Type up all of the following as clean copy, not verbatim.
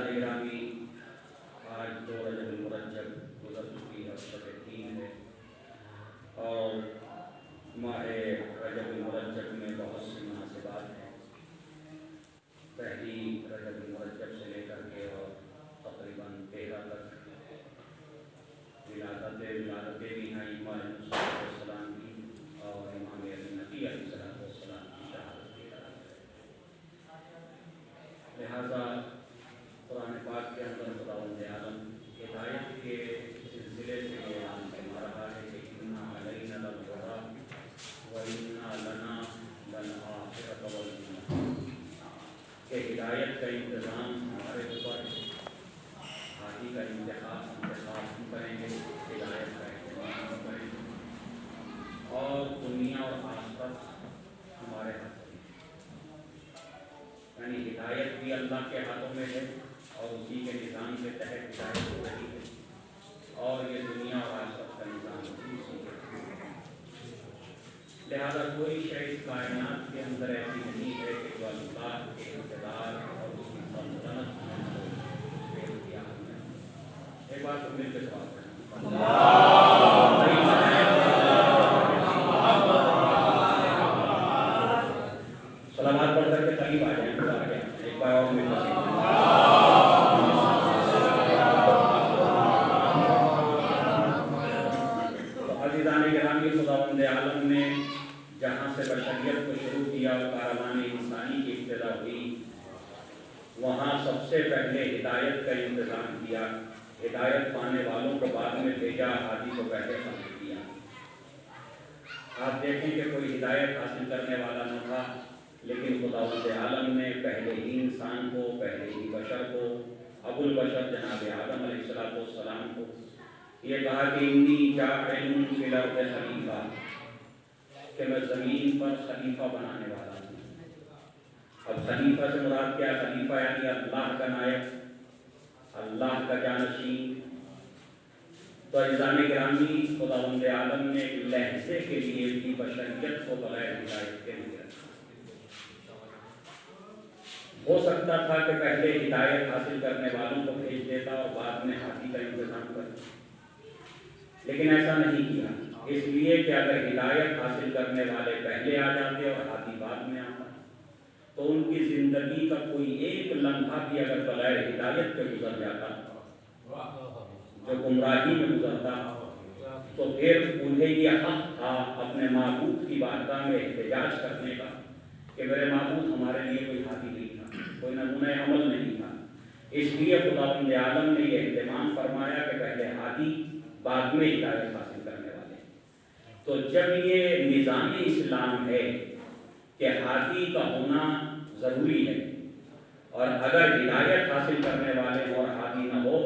عزیزان گرامی، آج 2 رجب المرجب گزر چکی ہے، شب 3 ہے، اور ماہ رجب المرجب میں بہت سی مناسبات ہیں۔ پہلی رجب المرجب سے لے کر کے اور تقریباً 13 تک ولادتیں بھی ہیں امام علیہ السلام کی اور امام علی نبی علیہ السلام کی شہادت بھی ہے۔ لہٰذا قرآن پاک کے اندر خداوند عالم ہدایت کے سلسلے سے یہ اعلان فرما رہا ہے کہ اِنَّ عَلَيْنَا لَلْهُدَىٰ وَإِنَّ لَنَا لَلْآخِرَةَ وَالْأُولَىٰ، کہ ہدایت کا انتظام ہمارے اوپر ہے، ہادی کا انتخاب ہم کریں گے، ہدایت کا اہتمام ہم کریں گے، اور دنیا اور آخرت ہمارے ہاتھ میں ہے۔ یعنی ہدایت بھی اللہ کے ہاتھوں میں ہے اور اسی کے نظام کے تحت ہدایت ہو رہی ہے، اور یہ دنیا اور آخرت کا نظام بھی اسی کے ہاتھوں میں ہے۔ لہٰذا کوئی شے اس کائنات کے اندر ایسی نہیں ہے کہ جو اللہ کے اقتدار اور اس کی سلطنت میں اختیار میں۔ ایک بات تو مل کے سوال کریں، سلامات پڑھ کر کے قریب آ جائیں، ایک بار اور مل کر عزیزان گرامی، خداوند عالم نے جہاں سے بشریت کو شروع کیا اور کاروان انسانی کی ابتدا ہوئی، وہاں سب سے پہلے ہدایت کا انتظام کیا، ہدایت پانے والوں کو بعد میں بھیجا، ہادی کو پہلے خلق کیا۔ آپ دیکھیں کہ کوئی ہدایت حاصل کرنے والا نہ تھا، لیکن خداوند عالم نے پہلے ہی انسان کو، پہلے ہی بشر کو، ابو البشر جناب آدم علیہ السلام کو یہ کہا کہ انی جاعل فی الارض خلیفہ، کہ میں زمین پر خلیفہ بنانے والا ہوں۔ اب خلیفہ سے مراد کیا؟ خلیفہ یعنی اللہ کا نائب، اللہ کا جانشین۔ تو عزیزان گرامی، خداوند عالم نے ایک لحظے کے لیے بھی بشریت کو بغیر ہدایت کے نہیں رکھا۔ ہو سکتا تھا کہ پہلے ہدایت حاصل کرنے والوں کو بھیج دیتا اور بعد میں ہادی کا انتظام کرتا، لیکن ایسا نہیں کیا، اس لیے کہ اگر ہدایت حاصل کرنے والے پہلے آ جاتے اور ہادی بعد میں آتا تو ان کی زندگی کا کوئی ایک لمحہ بھی اگر بغیر ہدایت کے گزر جاتا، جو گمراہی میں گزرتا، تو پھر انہیں یہ حق تھا اپنے معبود کی بارگاہ میں احتجاج کرنے کا کہ میرے معبود ہمارے لیے کوئی ہادی نہیں تھا، کوئی نمونہ عمل نہیں تھا۔ اس لیے خداوند عالم نے یہ اہتمام فرمایا کہ پہلے ہادی بعد میں ہدایت حاصل کرنے والے۔ تو جب یہ نظام اسلام ہے کہ ہادی کا ہونا ضروری ہے، اور اگر ہدایت حاصل کرنے والے اور ہادی نہ ہو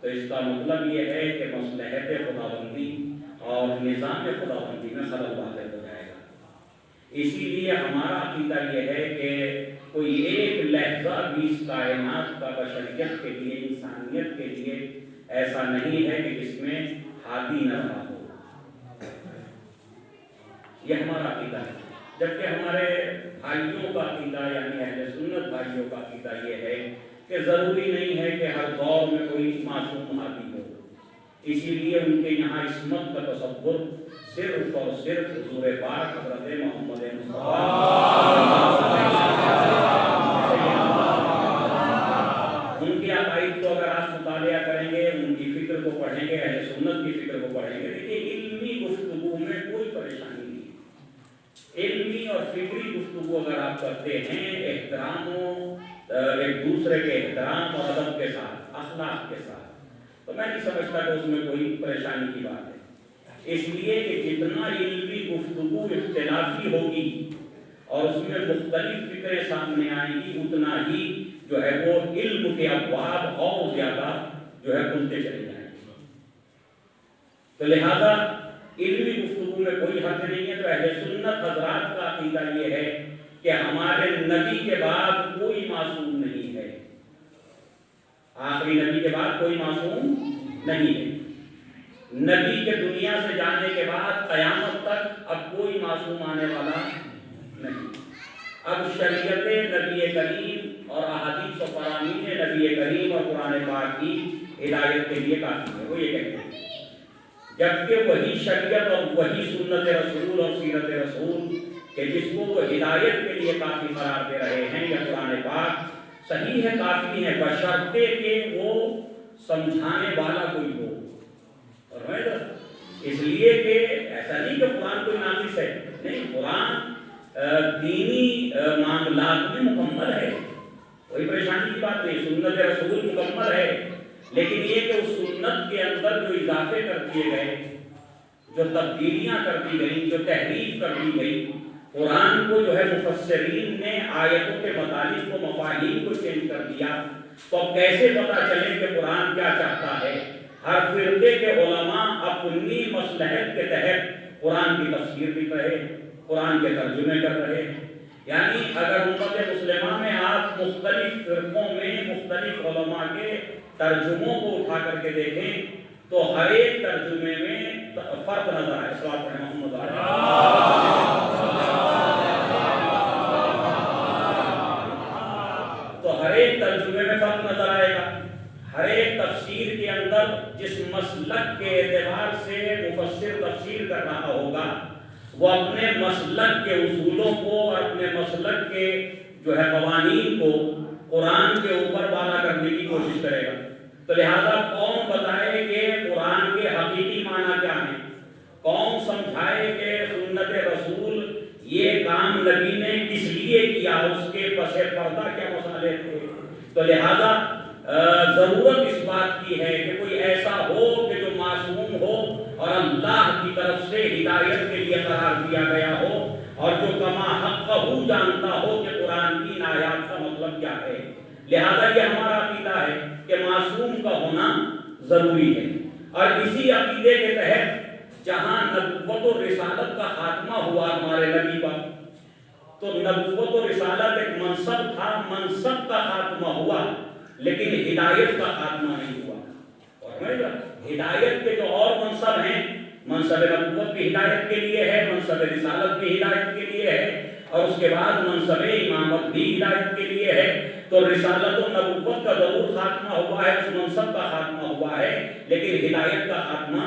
تو اس کا مطلب یہ ہے کہ مصلحت خداوندی اور نظام خداوندی میں خلل واقع ہو جائے گا۔ اسی لیے ہمارا عقیدہ یہ ہے کہ کوئی ایک لحظہ بھی اس کائنات کا بشریت کے لیے، انسانیت کے لیے ایسا نہیں ہے کہ جس میں ہادی نہ رہا ہو۔ یہ ہمارا عقیدہ ہے، جبکہ ہمارے بھائیوں کا عقیدہ یعنی اہل سنت بھائیوں کا عقیدہ یہ ہے کہ ضروری نہیں ہے کہ ہر دور میں کوئی معصوم ہادی ہو۔ اسی لیے ان کے یہاں عصمت کا تصور صرف اور صرف حضور پاک حضرت محمد ان کے عقائد کو اگر آپ مطالعہ کریں گے، ان کی فکر کو پڑھیں گے، اہل سنت کی فکر کو پڑھیں گے، دیکھیے علمی گفتگو میں کوئی پریشانی نہیں ہے۔ علمی اور فکری گفتگو اگر آپ کرتے ہیں احترام ہو، ایک دوسرے کے احترام اور ادب کے ساتھ، اخلاق کے ساتھ، تو میں نہیں سمجھتا کہ اس میں کوئی پریشانی کی بات ہے۔ اس لیے کہ جتنا علمی گفتگو اختلافی ہوگی اور اس میں مختلف فکریں سامنے آئیں گی، اتنا ہی جو ہے وہ علم کے ابواب اور زیادہ جو ہے کھلتے چلے جائیں گے۔ تو لہذا علمی گفتگو میں کوئی حد نہیں ہے۔ تو اہل سنت حضرات کا عقیدہ یہ ہے کہ ہمارے نبی کے بعد کوئی معصوم نہیں ہے، آخری نبی کے بعد کوئی معصوم نہیں ہے۔ نبی کے دنیا سے جانے کے بعد قیامت تک اب کوئی معصوم آنے والا نہیں۔ اب شریعت نبی کریم اور احادیث و فرامین نبی کریم اور قرآن پاک کی ہدایت کے لیے کافی ہے، وہ یہ کہتے ہیں۔ جبکہ وہی شریعت اور وہی سنت رسول اور سیرت رسول کہ جس کو وہ ہدایت کے لیے کافی قرار دے رہے ہیں، یا قرآن پاک صحیح ہے، کافی ہے، بشرطے کہ وہ سمجھانے والا کوئی ہو۔ اور اس لیے کہ ایسا نہیں کہ قرآن کوئی ناقص ہے، نہیں، قرآن دینی معاملات میں مکمل ہے، کوئی پریشانی کی بات نہیں، سنت رسول مکمل ہے، لیکن یہ کہ اس سنت کے اندر جو اضافے کر دیے گئے، جو تبدیلیاں کر دی گئی، جو تحریف کر دی گئی، قرآن کو جو ہے مفسرین نے آیتوں کے مطابق کو مفاہیم کو چینج کر دیا، تو اب کیسے پتہ چلے کہ قرآن کیا چاہتا ہے؟ ہر فرقے کے علماء اپنی مصلحت کے تحت قرآن کی تفسیر لکھ رہے، قرآن کے ترجمے کر رہے ہیں۔ یعنی اگر امت مسلمہ میں آپ مختلف فرقوں میں مختلف علماء کے ترجموں کو اٹھا کر کے دیکھیں تو ہر ایک ترجمے میں فرق نظر آئے۔ صلوات پڑھیں محمد تو ہر ایک ترجمے میں فرق نظر آئے گا، ہر ایک تفسیر کے اندر جس مسلک کے اعتبار سے مفسر تفسیر کر رہا ہوگا وہ اپنے مسلک کے اصولوں کو، اپنے مسلک کے جو ہے قوانین کو قرآن کے اوپر والا کرنے کی کوشش کرے گا۔ تو لہذا کون بتائے کہ قرآن کے حقیقی معنی کیا ہیں، کون سمجھائے کہ سنت رسول یہ کام نبی نے کس لیے کیا، اس کے پس پردہ کیا مسئلے تھے۔ تو لہذا ضرورت اس بات کی ہے کہ کوئی ایسا ہو کہ جو معصوم ہو اور اللہ کی طرف سے ہدایت کے لیے قرار دیا گیا ہو، اور جو کما حق جانتا ہو کہ قرآن کی آیات کا مطلب کیا ہے۔ لہذا یہ ہمارا عقیدہ ہے کہ معصوم کا ہونا ضروری ہے، اور اسی عقیدے کے تحت جہاں نبوت و رسالت کا خاتمہ ہوا ہمارے نبی پر، تو نبوت و رسالت ایک منصب تھا، منصب کا خاتمہ ہوا لیکن ہدایت کا خاتمہ نہیں ہوا۔ اور ہدایت کے جو اور منصب ہیں، منصب نبوت بھی ہدایت کے لیے ہے، منصب رسالت بھی ہدایت کے لیے ہے، اور اس کے بعد منصب امامت بھی ہدایت کے لیے ہے۔ تو رسالت و نبوت کا ضرور خاتمہ ہوا ہے، اس منصب کا خاتمہ ہوا ہے، لیکن ہدایت کا خاتمہ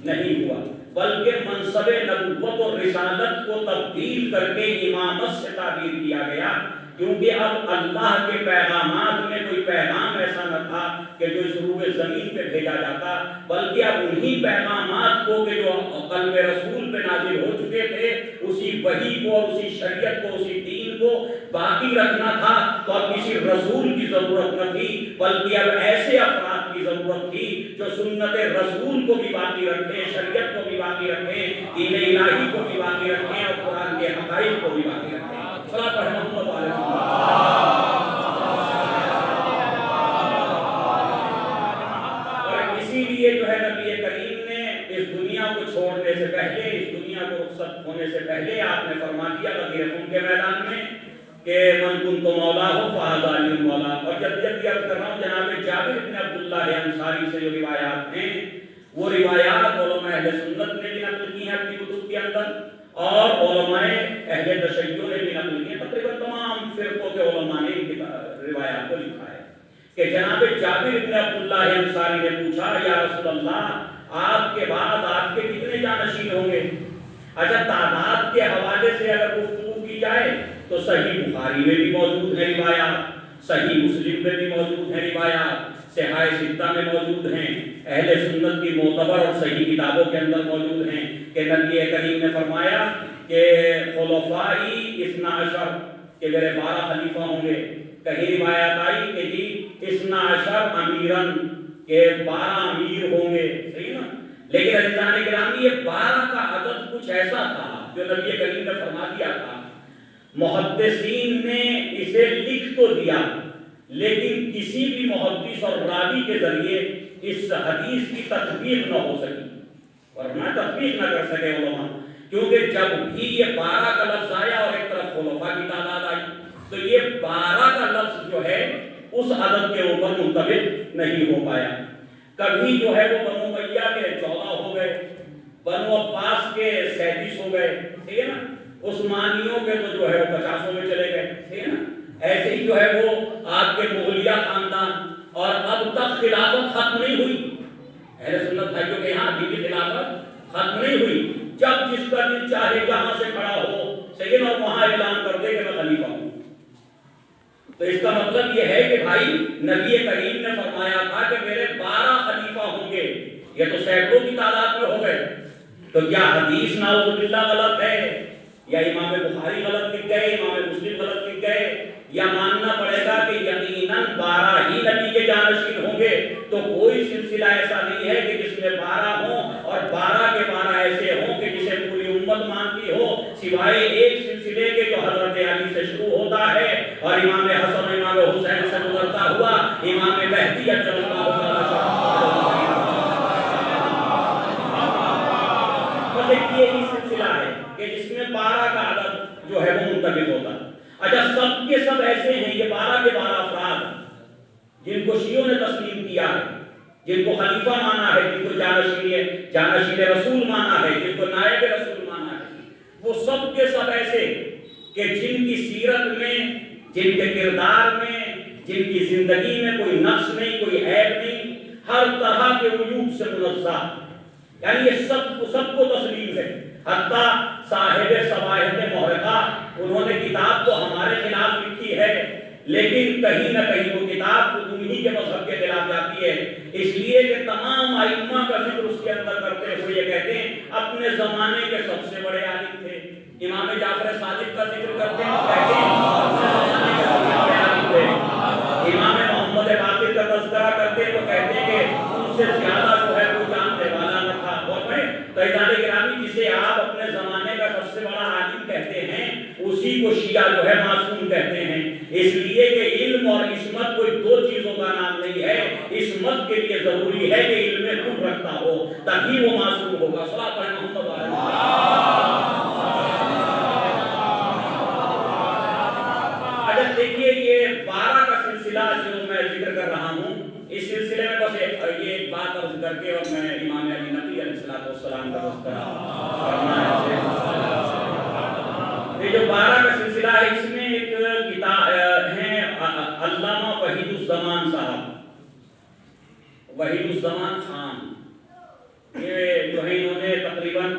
نہیں ہوا، بلکہ منصب نبوت اور رسالت کو تبدیل کر کے امامت سے تعبیر کیا گیا، کیونکہ اب اللہ کے پیغامات میں کوئی پیغام ایسا نہ تھا کہ جو اس روح زمین پہ بھیجا جاتا، بلکہ اب انہی پیغامات کو کہ جو قلب رسول پہ نازل ہو چکے تھے، اسی وحی کو اور اسی شریعت کو، اسی دین کو باقی رکھنا تھا۔ تو اب کسی رسول کی ضرورت نہ تھی، بلکہ اب ایسے افراد کی ضرورت تھی جو سنت رسول کو بھی باقی رکھیں، شریعت کو بھی باقی رکھیں، دین الہی کو بھی باقی رکھیں، اور قرآن کے حقائق کو بھی باقی رکھیں۔ صلاۃ محمد علیہ اور اسی لیے جو ہے نبی کریم نے اس دنیا کو چھوڑنے سے پہلے، اس دنیا کو رخصت ہونے سے پہلے آپ نے فرما دیا غدیر خم کے میدان میں کہ من کنت مولا ہو فہذا علی مولا۔ اور جب عرض کر رہا ہوں جناب جابر بن عبداللہ انصاری سے جو روایات ہیں، وہ روایات علماء اہل سنت نے بھی نقل کی ہیں اپنی کتب کے اندر، اور علماء اہل تشیع نے بھی نقل کی ہیں، تقریباً تمام فرقوں کے علماء نے ان روایات کو لکھا ہے کہ جناب جابر بن عبداللہ انصاری نے پوچھا یا رسول اللہ، آپ کے بعد آپ کے کتنے جانشین ہوں گے؟ اچھا تعداد کے حوالے سے اگر گفتگو کی جائے تو صحیح بخاری میں بھی موجود ہے روایات، صحیح مسلم میں بھی موجود ہے روایات، صحاح ستہ میں موجود ہیں، اہل سنت کی معتبر اور صحیح کتابوں کے اندر موجود ہیں کہ نبی کریم نے فرمایا کہ خلفائی 12 کہ میرے 12 خلیفہ ہوں گے۔ کہیں روایت آئی کہ جی 12 امیرن کہ 12 امیر ہوں گے، صحیح نا؟ لیکن عزیزان گرامی یہ 12 کا عدد کچھ ایسا تھا جو نبی کریم نے فرما دیا تھا، محدثین نے اسے لکھ تو دیا لیکن کسی بھی محدث اور راوی کے ذریعے اس حدیث کی تطبیق نہ ہو سکی، ورنہ تطبیق نہ کر سکے علماء، کیونکہ جب بھی یہ 12 کا لفظ آیا اور ایک طرف خلفاء کی تعداد آئی تو یہ 12 کا لفظ جو ہے اس عدد کے اوپر منطبق نہیں ہو پایا۔ کبھی جو ہے وہ بنو امیہ کے 14 ہو گئے، بنو عباس کے 37 ہو گئے، ٹھیک ہے نا، عثمانیوں کے تو جو ہے وہ 50 میں چلے گئے، ٹھیک ہے نا، ایسے ہی جو ہے وہ آپ کے مغلیہ خاندان، اور اب تک خلافت ختم نہیں ہوئی، اہل سنت بھائیوں کے یہاں ابھی بھی خلافت ختم نہیں ہوئی۔ جب جس کا دل چاہے جہاں سے کھڑا ہو سیدنا اور وہاں اعلان کر دے کہ میں خلیفہ ہوں۔ تو اس کا مطلب یہ ہے کہ بھائی نبی کریم نے فرمایا تھا کہ میرے 12 خلیفہ ہوں گے، یہ تو سینکڑوں کی تعداد میں ہو گئے۔ تو کیا حدیث نعوذ باللہ غلط ہے، یا امام بخاری غلط لکھ گئے، امام مسلم غلط لکھ گئے، یا ماننا پڑے گا کہ یقیناً 12 ہی نبی کے جانشین ہوں گے؟ تو کوئی سلسلہ ایسا نہیں ہے کہ جس میں 12 ہوں اور 12 کے 12 ایسے ہوں کہ جسے پوری امت مانتی ہو، سوائے ایک سلسلے کے جو حضرت علی سے شروع ہوتا ہے اور امام حسن و امام حسین سے گزرتا ہوا امام مہدی عجل اللہ تعالیٰ۔ بس ایک یہی سلسلہ ہے کہ جس میں 12 کا عدد جو ہے وہ منتخب ہوتا ہے۔ اچھا سب کے سب ایسے ہیں، یہ 12 کے 12 افراد جن کو شیعوں نے تسلیم کیا ہے، جن کو خلیفہ مانا ہے، جن کو جانشین رسول مانا ہے، جن کو نائب رسول مانا ہے، وہ سب کے سب ایسے کہ جن کی سیرت میں، جن کے کردار میں، جن کی زندگی میں کوئی نقص نہیں، کوئی عیب نہیں، ہر طرح کے عیوب سے منزہ، یعنی یہ سب کو تسلیم ہے۔ حتیٰ صاحب صواہب محرقہ انہوں نے کتاب تو ہمارے خلاف لکھی ہے، لیکن کہیں نہ کہیں وہ کتاب خود انہی کے مذہب کے خلاف جاتی ہے، اس لیے کہ تمام ائمہ کا ذکر اس کے اندر کرتے ہوئے یہ کہتے ہیں اپنے زمانے کے سب سے بڑے عالم تھے۔ امام جعفر صادق کا ذکر کرتے ہیں، کہتے ہیں اپنے زمانے کے سب سے بڑے عالم تھے۔ امام محمد باقر کا تذکرہ کرتے ہیں تو کہتے ہیں کہ ان سے زیادہ جو ہے وہ جاننے والا نہ تھا۔ اور میں قائدان گرامی جسے آپ اپنے زمانے کا سب سے بڑا عالم کہتے ہیں، اسی کو شیعہ جو ہے معصوم کہتے ہیں، اس لیے کہ علم اور عصمت کوئی دو چیزوں کا نام نہیں ہے۔ عصمت کے لیے ضروری ہے کہ علم خود رکھتا ہو، تبھی وہ معصوم ہوگا۔ صلاۃ پڑھیں محمد علیہ۔ اچھا دیکھیے یہ 12 کا سلسلہ جو میں ذکر کر رہا ہوں، اس سلسلے میں بس یہ ایک بات عرض کر کے اور میں امام علی نقی علیہ السلام کا تذکرہ کرنا ہے۔ یہ جو 12 کا سلسلہ ہے اس میں ایک کتاب ہے علامہ وحید الزمان صاحب، وحید الزمان خان، یہ جو ہے انہوں نے تقریباً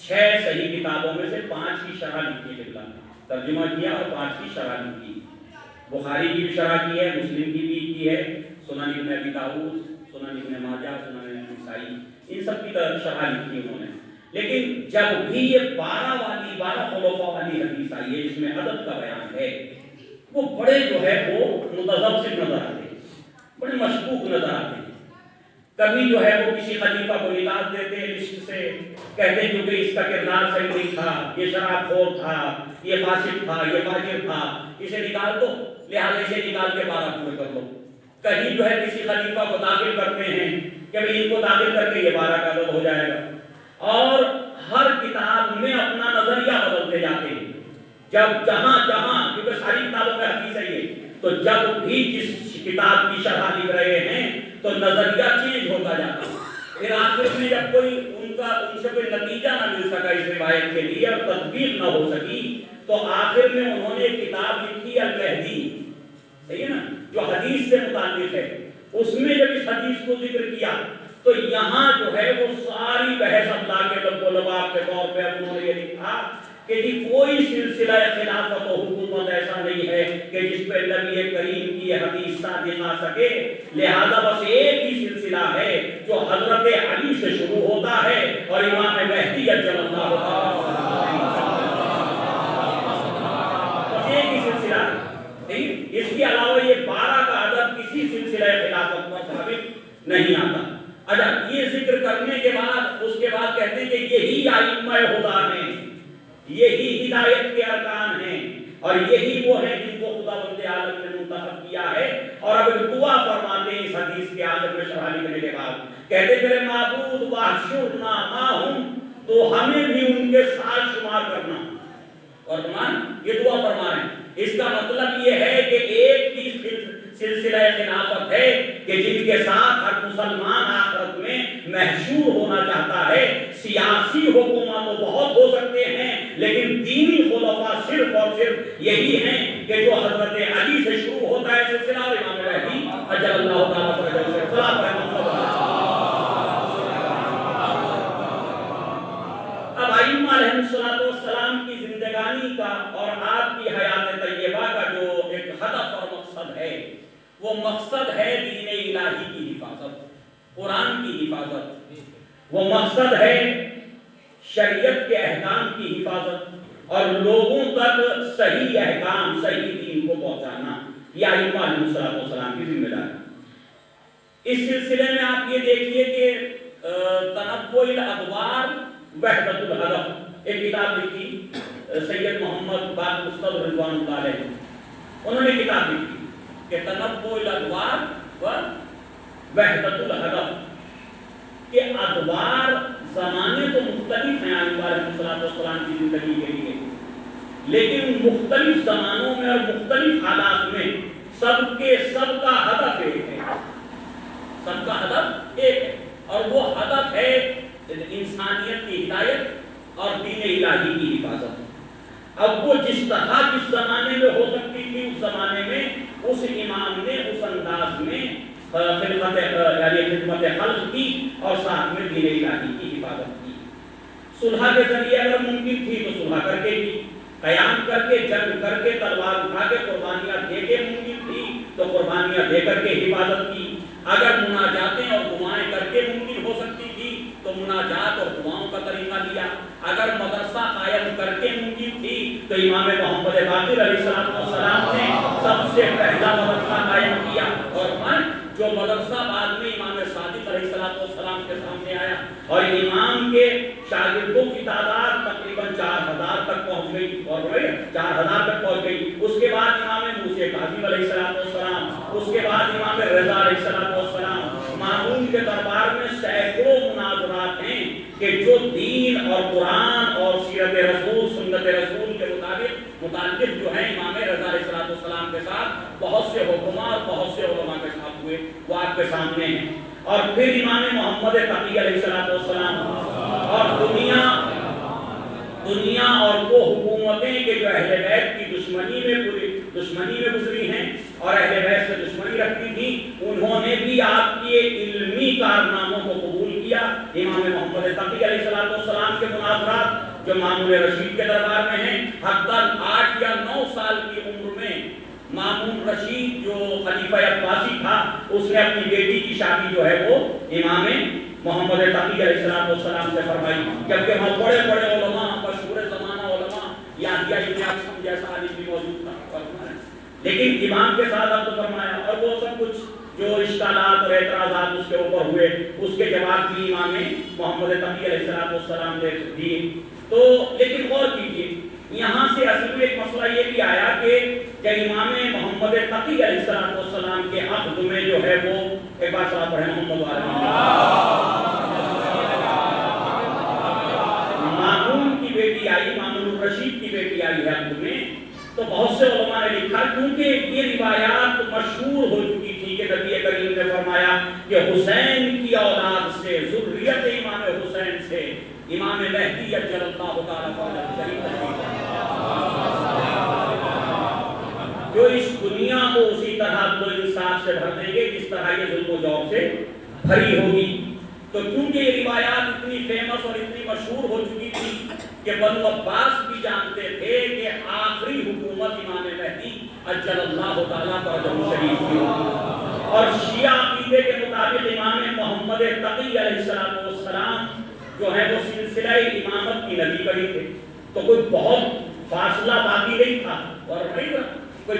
6 صحیح کتابوں میں سے 5 کی شرح لکھی ہے، ترجمہ کیا اور 5 کی شرح لکھی۔ بخاری کی بھی شرح کی ہے، مسلم کی بھی کی ہے، سنن ابن ابی داؤد، سنن ابن ماجہ، سنن نسائی، ان سب کی شرح لکھی انہوں نے۔ لیکن جب بھی یہ 12 خلفاء والی حدیث آئی ہے جس میں عدد کا بیان ہے، وہ بڑے جو ہے وہ متذبذب سے نظر آتے ہیں، بڑے مشکوک نظر آتے ہیں۔ کبھی جو ہے وہ کسی خلیفہ کو نکال دیتے ہیں لسٹ سے، کہتے ہیں کیونکہ اس کا کردار صحیح نہیں تھا، یہ شراب خور تھا، یہ فاسق تھا، یہ فاجر تھا، اسے نکال دو، لہٰذا اسے نکال کے 12 پورے کر دو۔ کہیں جو ہے کسی خلیفہ کو داخل کرتے ہیں کہ ان کو داخل کر کے یہ 12 کا عدد ہو جائے گا، اور ہر کتاب میں اپنا نظریہ بدلتے جاتے ہیں۔ جب جہاں کیونکہ ساری کتابوں میں حدیث ہے یہ، تو جب بھی جس کتاب کی شرح لکھ رہے ہیں تو نظریہ چینج ہوتا جاتا ہے۔ پھر آخر میں جب کوئی ان سے کوئی نتیجہ نہ مل سکا اس روایت کے لیے اور تطبیق نہ ہو سکی، تو آخر میں انہوں نے ایک کتاب لکھی المہدی، صحیح ہے نا، جو حدیث سے متعلق ہے۔ اس میں جب اس حدیث کو ذکر کیا تو یہاں جو ہے وہ ساری بحث اللہ کے لب و لباب کے طور پہ انہوں نے یہ لکھا کہ جی کوئی سلسلہ خلافت و حکومت ایسا نہیں ہے کہ جس پہ نبی کریم کی یہ حدیث صادق آ سکے، لہذا بس ایک ہی سلسلہ ہے جو حضرت علی سے شروع ہوتا ہے اور امام مہدی عجل اللہ تعالیٰ، بس ایک ہی سلسلہ ہے۔ اس کے علاوہ یہ 12 کا عدد کسی سلسلہ خلافت میں ثابت نہیں آتا۔ اچھا یہ ذکر کرنے کے بعد اس کے بعد کہتے ہیں کہ یہی ائمہ ہدیٰ ہیں، یہی ہدایت کے ارکان ہیں، اور یہی وہ ہیں جن کو خداوند عالم نے منتخب کیا ہے۔ اور اب دعا فرماتے ہیں اس حدیث کے آخر میں شرح لکھنے کے بعد، کہتے میرے معبود واحشرنا معہم، تو ہمیں بھی ان کے ساتھ شمار کرنا۔ اور یہ دعا فرما رہے ہیں، اس کا مطلب یہ ہے کہ ایک ہی سلسلہ خلافت ہے کہ جن کے ساتھ ہر مسلمان آخرت میں محشور ہونا چاہتا ہے۔ سیاسی حکومت تو بہت ہو سکتے ہیں، لیکن دینی خلفاء صرف اور صرف یہی ہیں کہ جو حضرت علی سلسلہ اور امام مہدی اجل اللہ تعالیٰ فرجہ سے خلاف اب ائمہ علیہ السلام کی زندگانی کا اور آپ کی حیات طیبہ کا جو ایک ہدف اور مقصد ہے، وہ مقصد ہے دین الہی کی حفاظت، قرآن کی حفاظت، وہ مقصد ہے شریعت کے احکام کی حفاظت اور لوگوں تک صحیح احکام، صحیح دین کو پہنچانا، یہ ائمہ علیہ السلام کی ذمہ داری۔ اس سلسلے میں آپ یہ دیکھیے کہ تنوع الادوار وحدت الہدف ایک کتاب لکھی سید محمد باقر مصطفی رضوان اللہ علیہ، انہوں نے کتاب لکھی کہ تنوع الادوار و وحدت الہدف کہ ادوار زمانے تو مختلف ہیں ائمہ علیہ السلام کی زندگی کے لیے، لیکن مختلف زمانوں میں اور مختلف حالات میں سب کا ہدف ایک ہے، سب کا ہدف ایک ہے، اور وہ ہدف ہے انسانیت کی ہدایت اور دین الہی کی حفاظت۔ اب وہ جس طرح جس زمانے میں ہو سکتی تھی اس زمانے میں اس امام نے اس انداز میں خدمت خلق کی اور ساتھ میں دین الہی کی حفاظت کی۔ صلح کے ذریعے اگر ممکن تھی تو صلح کر کے کی، قیام کر کے، جنگ کر کے، تلوار اٹھا کے، قربانیاں دے کے ممکن تھی تو قربانیاں دے کر کے حفاظت کی۔ اگر مناجاتیں اور دعائیں کر کے ممکن ہو سکتی تھی تو مناجات اور دعاؤں کا طریقہ دیا۔ اگر مدرسہ قائم کر کے ممکن تھی تو امام محمد باقر علیہ السلام نے سب سے پہلا مدرسہ قائم کیا، اور جو مدرسہ بعد میں امام صادق علیہ السلام کے سامنے آیا، اور امام کے شاگردوں کی تعداد تقریباً 4000 تک پہنچ گئی، اور 4000 تک پہنچ گئی۔ اس کے بعد امام موسی کاظم علیہ السلام، اس کے بعد امام رضا علیہ السلام، مامون کے دربار میں سینکڑوں مناظرات ہیں کہ جو دین اور قرآن اور سیرت رسول، سنت رسول کے متعلق جو ہیں امام رضا علیہ السلام کے ساتھ بہت سے حکماء اور بہت سے علماء کے ساتھ ہوئے، وہ آپ کے سامنے ہیں۔ اور پھر امام محمد تقی علیہ السلام اور دنیا اور وہ حکومتیں کہ جو اہل بیت کی دشمنی میں گزری ہیں اور اہل بیت سے دشمنی رکھتی تھی، انہوں نے بھی آپ کے علمی کارناموں کو قبول کیا۔ امام محمد تقی علیہ السلام کے مناظرات جو مامون رشید کے دربار میں ہیں، حتیٰ 8 یا 9 سال کی عمر میں مامون رشید جو خلیفہ عباسی تھا، اس نے اپنی بیٹی کی شادی جو ہے وہ امام محمد تقی علیہ السلام سے فرمائی، جبکہ وہاں بڑے بڑے علماء، مشہور زمانہ علماء، یحییٰ ابن اقصم جیسا عالم بھی موجود تھا، لیکن امام کے ساتھ اب تو فرمایا، اور وہ سب کچھ جو اشکالات اور اعتراضات اس کے اوپر ہوئے، اس کے جواب بھی امام محمد تقی علیہ السلام نے دیے۔ تو لیکن غور کیجیے، یہاں سے اصل میں ایک مسئلہ یہ بھی آیا کہ جب امام محمد تقی علیہ السلام کے عقد میں جو ہے وہ ایک بار صلاۃ پڑھیں محمد مامون کی بیٹی آئی، مامون رشید کی بیٹی آئی ہے عقد میں، تو بہت سے علماء نے لکھا کیونکہ یہ روایات مشہور ہو چکی تھی کہ نبی کریم نے فرمایا کہ حسین کی اولاد سے، ذریت امام حسین سے امام مہدی اجل اللہ تعالی فرجہ شریف جو اس دنیا کو اسی طرح تو انصاف سے بھر دیں گے جس طرح یہ ظلم و جور سے بھری ہوگی۔ تو کیونکہ یہ روایات اتنی فیمس اور اتنی مشہور ہو چکی تھی کہ بنو عباس بھی جانتے تھے کہ آخری حکومت امام مہدی اجل اللہ تعالیٰ فرجہ شریف کی ہوگی، اور شیعہ عقیدے کے مطابق امام محمد تقی علیہ السلام جو ہے وہ سلسلہ امامت کی نبی بنی تھے، تو کوئی بہت فاصلہ باقی نہیں تھا، اور کوئی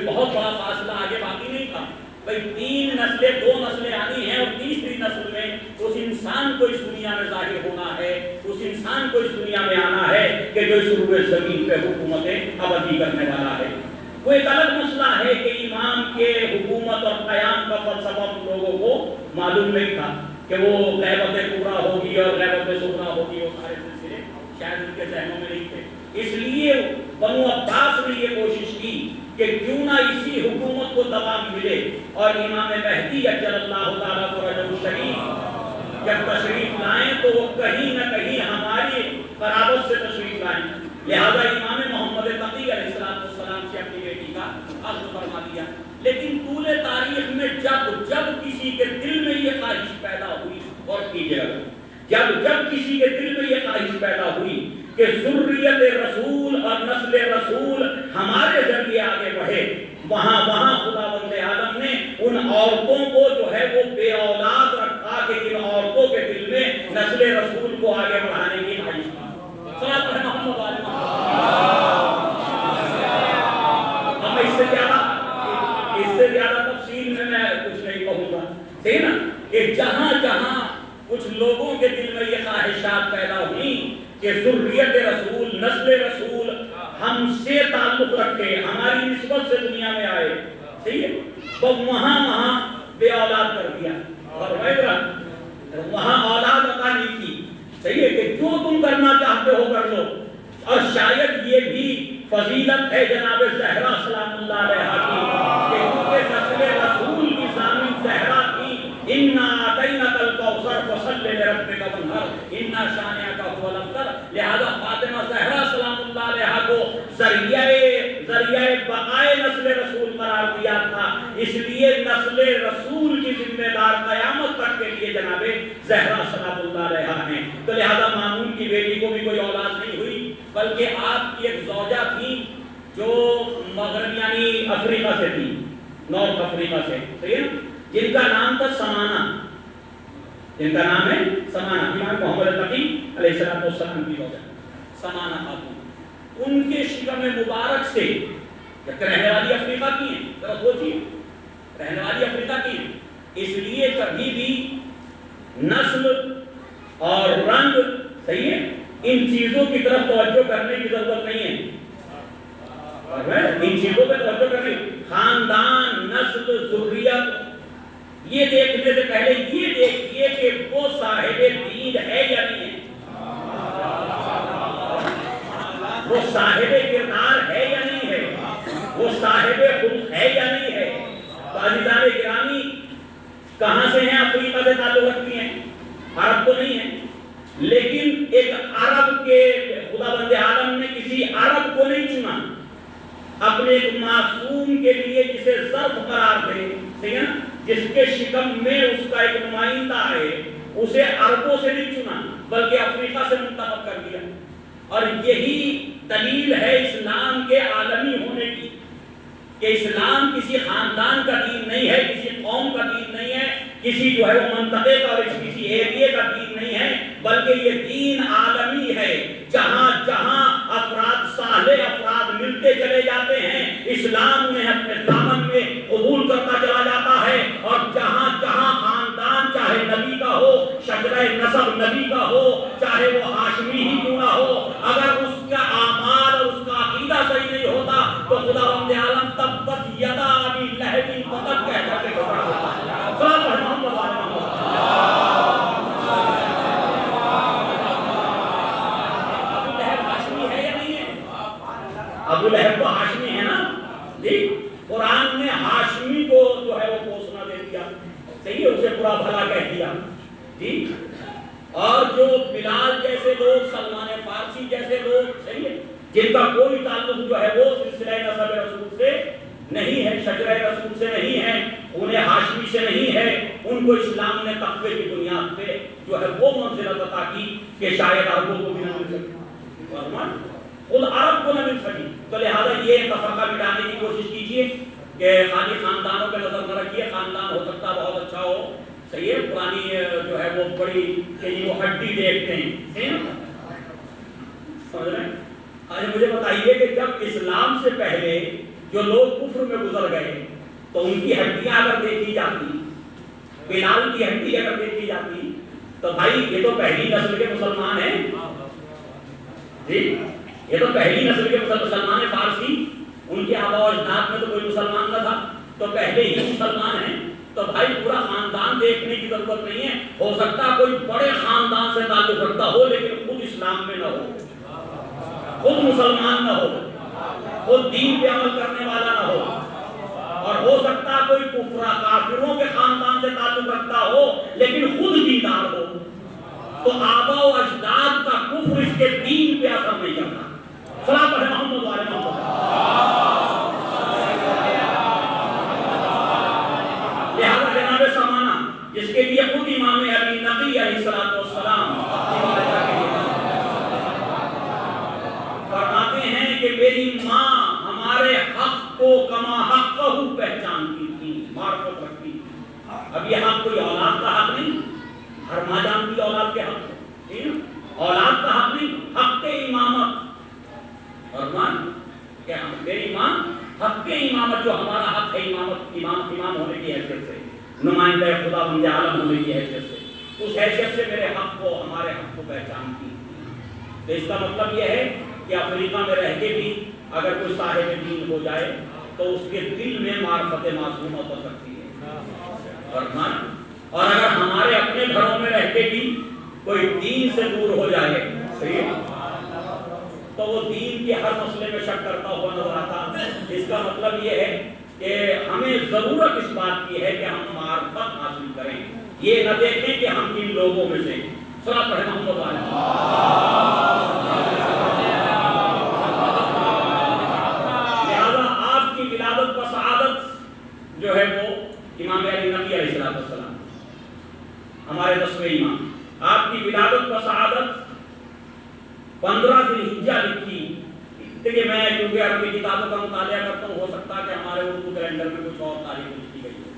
بہت بڑا فاصلہ آگے باقی نہیں تھا۔ بھئی 3 نسلیں، 2 نسلیں آنی ہیں، اور تیسری نسل میں اس انسان کو اس دنیا میں ظاہر ہونا ہے، اس انسان کو اس دنیا میں آنا ہے کہ جو اس روئے زمین پہ حکومتیں ابدی کرنے والا ہے۔ وہ ایک الگ مسئلہ ہے کہ امام کے حکومت اور قیام کا فلسفہ لوگوں کو معلوم نہیں تھا کہ وہ غیبت کبریٰ ہوگی اور غیبت صغریٰ ہوگی، وہ سارے سلسلے شاید ان کے ذہنوں میں نہیں تھے۔ اس لیے بنو عباس نے یہ کوشش کی کہ کیوں نہ اسی حکومت کو دوام ملے، اور امام مہدی اجل اللہ تعالیٰ فرجہ شریف جب تشریف لائیں تو وہ کہیں نہ کہیں ہماری قرابت سے تشریف لائیں، لہذا امام محمد تقی علیہ السلام سے اپنی بیٹی کا عقد فرما دیا۔ لیکن طول تاریخ میں جب کسی کے دل میں یہ خواہش پیدا ہوئی، اور کیجیے جب کسی کے دل میں یہ خواہش پیدا ہوئی کہ ذریت رسول اور نسل رسول ہمارے ذریعے آگے بڑھے، وہاں خداوند عالم نے ان عورتوں کو جو ہے وہ بے اولاد رکھا کہ جن عورتوں کے دل میں نسل رسول کو آگے بڑھانے کی خواہش تھی۔ صلاۃ محمد علیہ ہم اس سے زیادہ تفصیل میں کچھ نہیں کہوں گا، ٹھیک نا، کہ جہاں کچھ لوگوں کے دل میں یہ خواہشات پیدا ہوئی کہ ذریت رسول، نسل رسول ہم سے تعلق رکھے، ہماری نسبت سے دنیا میں آئے، ٹھیک ہے، تو وہاں بے اولاد کر دیا، اور وہاں اولاد عطا نہیں کی، صحیح ہے، کہ جو تم کرنا چاہتے ہو کر لو۔ اور شاید یہ بھی فضیلت ہے جناب زہرا سلام اللہ علیہا کی کہ کیونکہ نسل رسول کی ضامن زہرا تھی، اِنَّا أَعْطَيْنَاكَ الْكَوْثَرَ فَصَلِّ لِرَبِّكَ وَانْحَرْ إِنَّ شَانِئَكَ هُوَ الْأَبْتَرُ۔ لہذا فاطمہ زہرا سلام اللہ علیہا کو ذریعہ بقائے نسل رسول قرار دیا تھا، اس لیے نسل رسول کی ذمہ دار قیامت تک کے لیے جناب زہرا سلام اللہ علیہا ہیں۔ تو لہذا مامون کی بیٹی کو بھی کوئی اولاد نہیں ہوئی، بلکہ آپ کی ایک زوجہ تھی جو مغرب یعنی افریقہ سے تھی، نارتھ افریقہ سے، صحیح ہے، جن کا نام تھا سمانہ، جن کا نام ہے سمانہ، امام محمد التقی علیہ السلام کی زوجہ سمانہ خاتون۔ ان کے شکم مبارک سے رہنے والی افریقہ کی ہیں، ذرا سوچیے، رہنے والی افریقہ کی ہیں، اس لیے کبھی بھی نسل اور رنگ، صحیح ہے، ان چیزوں کی طرف توجہ کرنے کی ضرورت نہیں ہے، ان چیزوں پہ توجہ کرنے، خاندان، نسل، ذریت، یہ دیکھنے سے پہلے یہ دیکھیے کہ وہ صاحب دین ہے یا نہیں ہے، وہ صاحب کردار ہے یا نہیں ہے، وہ صاحب خلق ہے یا نہیں ہے۔ تو عزیزان گرامی، کہاں سے ہیں؟ افریقہ سے تعلق رکھتی ہیں، عرب تو نہیں ہیں، لیکن ایک عرب کے خداوند عالم نے کسی عرب کو نہیں چنا، اپنے ایک معصوم کے لیے جسے ظرف قرار دے، ٹھیک ہے نا، جس کے شکم میں اس کا ایک نمائندہ ہے، اسے عربوں سے نہیں چنا بلکہ افریقہ سے منتخب کر دیا۔ اور یہی دلیل ہے اسلام کے عالمی ہونے کی، کہ اسلام کسی خاندان کا دین نہیں ہے، کسی قوم کا دین نہیں ہے، کسی جو ہے وہ منطقے کا اور کسی ایریے کا دین نہیں ہے، بلکہ یہ دین عالمی ہے۔ جہاں افراد صالح افراد ملتے چلے جاتے ہیں، اسلام انہیں اپنے دامن میں قبول کرتا چلا جاتا ہے، اور جہاں خاندان چاہے نبی کا ہو، شجرہ نسب نبی کا ہو، چاہے وہ ہاشمی ہی کیوں نہ ہو، اگر اس کا اعمال اور اس کا عقیدہ صحیح نہیں ہوتا تو خداوند عالم تبت یدا ابی لہب وتب کہہ کر کے کھڑا ہوتا ہے۔ ابو لہب تو ہاشمی ہے نا، جی، قرآن نے ہاشمی کو جو ہے وہ پوسنا دے دیا، صحیح ہے، اسے برا بھلا کہہ دیا، جی، اور جو بلال جیسے لوگ، سلمان فارسی جیسے لوگ، صحیح ہے، جن کا کوئی تعلق جو ہے وہ سلسلہ نسب رسول سے نہیں ہے، شجرہ رسول سے نہیں ہے، انہیں ہاشمی سے نہیں ہے، ان کو اسلام نے تقوی کی بنیاد پہ جو ہے وہ منزلت عطا کی کہ شاید عربوں کو بھی نہ مل سکے، خود عرب کو نہ مل سکی۔ تو لہذا یہ تفرقہ مٹانے کی کوشش کیجیے کہ خالی خاندانوں پہ نظر نہ رکھیے، خاندان ہو سکتا بہت اچھا ہو، صحیح ہے، پرانی جو ہے وہ بڑی کہ وہ ہڈی دیکھتے ہیں، صحیح ہے، سمجھ رہے ہیں؟ آج مجھے بتائیے کہ جب اسلام سے پہلے جو لوگ کفر میں گزر گئے تو ان کی ہڈیاں اگر دیکھی جاتی، بلال کی ہڈی اگر دیکھی جاتی، تو بھائی یہ تو پہلی نسل کے مسلمان ہیں، جی، یہ تو پہلی نسل کے مسلمان فارسی، ان کے آباء و اجداد میں تو کوئی مسلمان نہ تھا، تو پہلے ہی مسلمان ہیں، تو بھائی پورا خاندان دیکھنے کی ضرورت نہیں ہے، ہو سکتا کوئی بڑے خاندان سے تعلق رکھتا ہو لیکن خود اسلام میں نہ ہو، خود مسلمان نہ ہو، خود دین پہ عمل کرنے والا نہ ہو، اور ہو سکتا کوئی کافروں کے خاندان سے تعلق رکھتا ہو لیکن خود دیندار ہو، تو آباء و اجداد کا کفر اس کے دین پہ اثر نہیں کرتا۔ صلاۃ محمد علیہ محمد۔ کے لیے خود امام علی نقی علیہ السلام فرماتے ہیں کہ میری ماں ہمارے حق کو کما حقہ پہچانتی تھی، معرفت رکھتی تھی۔ اب یہ حق کوئی اولاد کا حق نہیں، ہر ماں جانتی اولاد کے حق ہے، اولاد کا حق نہیں، حق امامت۔ اور ماں کہ میری ماں حق امامت، جو ہمارا حق ہے امامت، امام ہونے کی حیثیت سے، نمائندہ خدا بندے عالم ہونے کی حیثیت سے، اس حیثیت سے میرے حق کو، ہمارے حق کو پہچانتی۔ تو اس کا مطلب یہ ہے کہ افریقہ میں رہ کے بھی اگر کوئی صاحب دین ہو جائے تو اس کے دل میں معرفت معصومہ ہو سکتی ہے، اور اگر ہمارے اپنے گھروں میں رہ کے بھی کوئی دین سے دور ہو جائے، صحیح، تو وہ دین کے ہر مسئلے میں شک کرتا ہوا نظر آتا۔ اس کا مطلب یہ ہے کہ ہمیں ضرورت اس بات کی ہے کہ ہم معرفت حاصل کریں، یہ نہ دیکھیں کہ ہم ان لوگوں میں سے صلاۃ پڑھیں محمد علیہ۔ لہذا آپ کی ولادت و سعادت جو ہے وہ امام علی نقی علیہ السلام ہمارے 10ویں امام، آپ کی ولادت و سعادت 15 ذی الحجہ لکھی۔ دیکھیے میں کیونکہ عربی کتابوں کا مطالعہ کرتا ہوں، ہو سکتا ہے کہ ہمارے اردو کیلنڈر میں کچھ اور تاریخ لکھی گئی ہو۔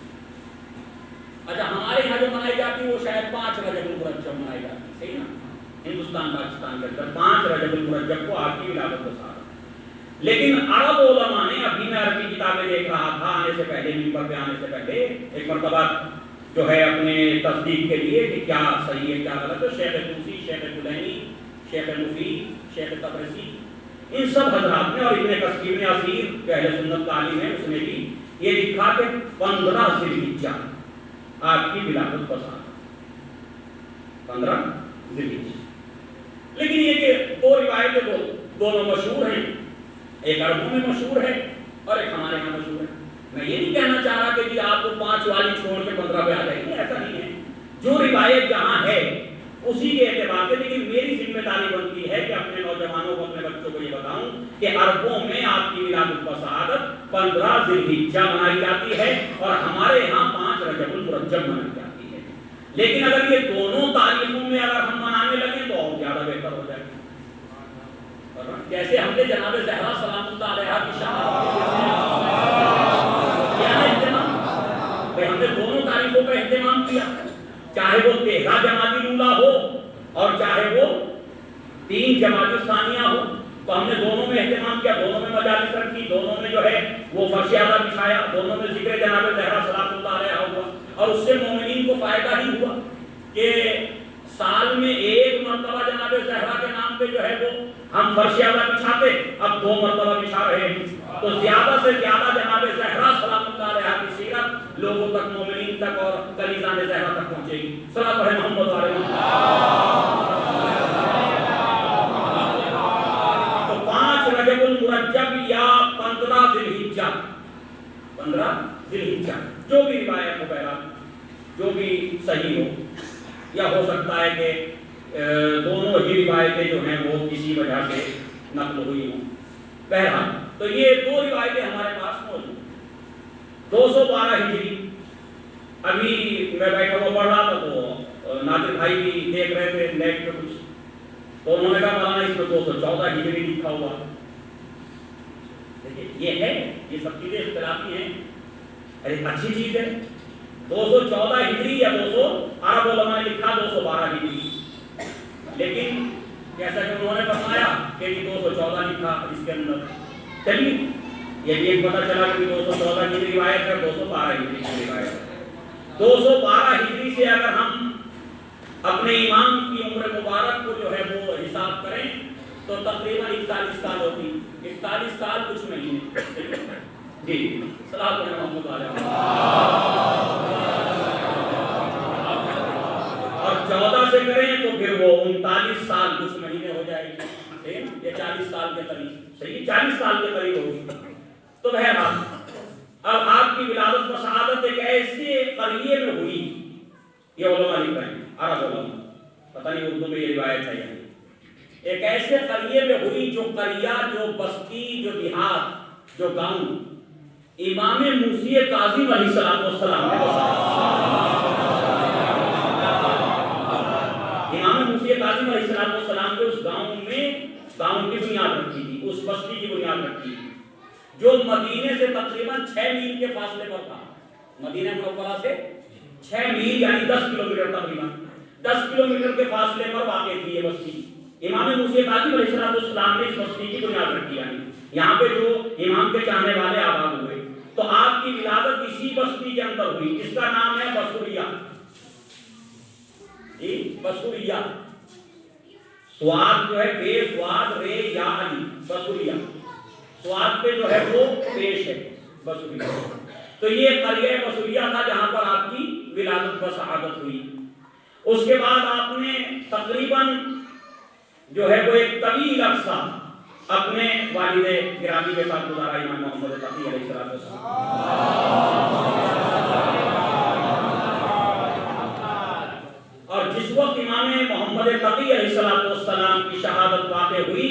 اچھا ہمارے یہاں جو منائی جاتی ہے وہ شاید 5 رجب المرجب منائی جاتی ہے، صحیح نا؟ ہندوستان پاکستان کے اندر 5 رجب المرجب کو آپ کی ولادت و سعادت۔ لیکن عرب علماء نے، ابھی میں عربی کتابیں دیکھ رہا تھا آنے سے پہلے، منبر پہ آنے سے پہلے ایک مرتبہ جو ہے اپنے تصدیق کے لیے کہ کیا صحیح ہے کیا غلط ہے، شیخ طوسی، شیخ کلینی، شیخ مفید، شیخ تبرسی، ان سب حضرات نے، اور ابن کثیر نے، اسیر جو اہل سنت کا عالم ہے، اس نے بھی یہ لکھا کہ 15 ذی الحجہ آپ کی ولادت و سعادت، 15 ذی الحجہ۔ لیکن یہ کہ دو روایتیں دونوں مشہور ہیں، ایک عربوں میں مشہور ہے اور ایک ہمارے یہاں مشہور ہے۔ میں یہ نہیں کہنا چاہ رہا کہ جی آپ کو 5 والی چھوڑ کے 15 پہ آ جائیں گے، ایسا نہیں ہے، جو روایت جہاں ہے اسی کے اعتبار سے۔ لیکن میری ذمہ داری بنتی ہے کہ اپنے نوجوانوں کو، اپنے بچوں کو یہ بتاؤں کہ عربوں میں آپ کی ولادت و سعادت 15 ذی الحجہ منائی جاتی ہے اور ہمارے یہاں 5 رجب المرجب منائی جاتی ہے۔ لیکن اگر یہ دونوں تاریخوں میں اگر ہم منانے لگیں تو اور زیادہ بہتر ہو جائے گا۔ جیسے ہم نے جناب زہرا سلام اللہ علیہا کی شہادت کیا ہے اہتمام، ہم نے دونوں تاریخوں کا اہتمام کیا، چاہے وہ 13 جمادی الاولیٰ ہو اور چاہے وہ 3 جمادی ثانیہ ہو، تو ہم نے دونوں میں اہتمام کیا، دونوں میں مجالس رکھی، دونوں میں جو ہے وہ فرش اعلیٰ بچھایا، دونوں میں ذکر جناب زہرا سلام اللہ علیہا ہوا، اور اس سے مومنین کو فائدہ ہی ہوا کہ سال میں ایک مرتبہ جناب زہرا کے نام پہ جو ہے وہ ہم فرش اعلیٰ بچھاتے، اب 2 مرتبہ بچھا رہے ہیں، تو زیادہ سے زیادہ جناب زہرا سلام اللہ علیہا کی سیرت لوگوں تک، مومنین تک اور کلیسا زہرا تک پہنچے گی۔ صلاۃ پڑھیں محمد علیہ۔ تو 5 رجب المرجب یا 15 ذی الحجہ، 15 ذی الحجہ، جو بھی روایت ہو، بہرحال جو بھی صحیح ہو، یا ہو سکتا ہے کہ دونوں ہی روایتیں جو ہیں وہ کسی وجہ سے نقل ہوئی ہوں، بہرحال تو یہ 2 روایتیں ہمارے پاس موجود ہیں۔ 212 ہجری، ابھی میں بیٹھا ہوا پڑھ رہا تھا تو ناظر بھائی بھی دیکھ رہے تھے نیٹ پہ کچھ، تو انہوں نے کہا مولانا اس میں 214 ہجری لکھا ہوا۔ دیکھیے یہ ہے، یہ سب چیزیں اختلافی ہیں، ارے اچھی چیز ہے۔ 214 ہجری یا 200 عرب علماء نے لکھا 212 ہجری، لیکن جیسا کہ انہوں نے فرمایا کہ 214 لکھا اس کے اندر، چلیے یہ بھی ایک پتہ چلا کہ 214 کی روایت ہے، 212 ہجری کی روایت ہے۔ 212 ہجری سے اگر ہم اپنے امام کی عمر مبارک کو جو ہے وہ حساب کریں تو تقریباً 41 سال ہوتی، 41 سال کچھ مہینے۔ جی صلاۃ محمد علیہ۔ اور 14 سے کریں تو پھر وہ 39 سال کچھ مہینے ہو جائے گی، یہ 40 سال کے قریب، صحیح 40 سال کے قریب ہوگی۔ تو بہرحال اب آپ کی ولادت و سعادت ایک ایسے قریے میں ہوئی، یہ علماء لکھ رہے ہیں، عرب علماء، پتہ نہیں اردو میں یہ روایت ہے یا نہیں، ایک ایسے قریے میں ہوئی جو قریہ، جو بستی، جو دیہات، جو گاؤں امام موسی کاظم علیہ السلام نے بسایا۔ السلام کے اس گاؤں کی بنیاد رکھی تھی، اس بستی کی بنیاد رکھی تھی جو مدینے سے تقریباً 6 میل کے فاصلے پر تھا۔ مدینہ منورہ سے 6 میل یعنی 10 کلومیٹر تقریباً 10 کلومیٹر کے فاصلے پر واقع تھی یہ بستی۔ امام موسیٰ کاظم علیہ السلام نے اس بستی کی بنیاد رکھی، یعنی یہاں پہ جو امام کے چاہنے والے آباد ہوئے، تو آپ کی ولادت اسی بستی کے اندر ہوئی جس کا نام ہے بسوریہ۔ بسوریہ، سواد جو ہے بے سواد رے یا علی، بسوریہ سواد پہ جو ہے وہ پیش ہے بسوریہ۔ تو یہ قریہ بسوریہ تھا جہاں پر آپ کی ولادت و سعادت ہوئی۔ اس کے بعد آپ نے تقریباً جو ہے وہ ایک طویل عرصہ اپنے والد گرامی کے ساتھ گزارا، امام محمد تقی علیہ السلام۔ اور جس وقت امام محمد تقی علیہ السلام کی شہادت واقع ہوئی،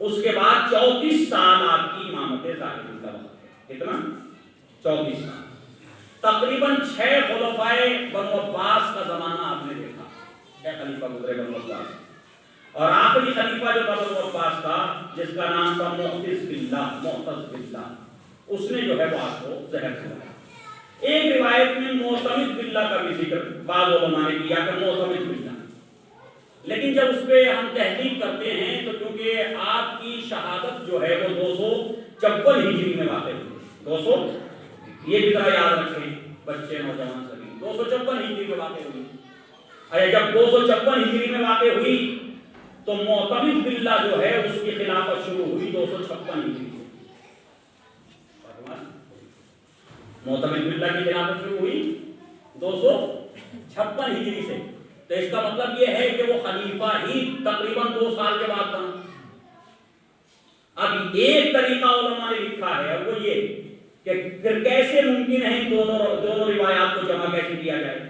اس کے بعد 34 سال آپ کی امامت ظاہری کا وقت ہے۔ کتنا؟ 34 سال۔ تقریباً 6 خلفائے بنو عباس کا زمانہ آپ نے دیکھا، 6 خلیفہ گزرے بنو عباس، اور آخری خلیفہ جو تھا بنو عباس کا، جس کا نام تھا معتز باللہ، اس نے جو ہے وہ آپ کو زہر کھلایا۔ ایک روایت میں معتمد باللہ کا بھی ذکر بعض علماء نے کیا کہ معتمد باللہ، لیکن جب اس پہ ہم تحقیق کرتے ہیں تو کیونکہ آپ کی شہادت جو ہے وہ 254 ہجری میں واقع ہوئی، 200 یہ بھی ذرا یاد رکھیں بچے نوجوان سبھی، 254 ہجری میں واقع ہوئی۔ اور جب 256 ہجری میں واقع ہوئی تو معتمد باللہ جو ہے اس کی خلافت شروع ہوئی 256 ہجری سے۔ معتمد باللہ کی خلافت شروع ہوئی 256 ہجری سے، تو اس کا مطلب یہ ہے کہ وہ خلیفہ ہی تقریباً 2 سال کے بعد بنا۔ اب ایک طریقہ علماء نے لکھا ہے، اور وہ یہ کہ پھر کیسے ممکن ہے دونوں روایات کو جمع کیسے کیا جائے،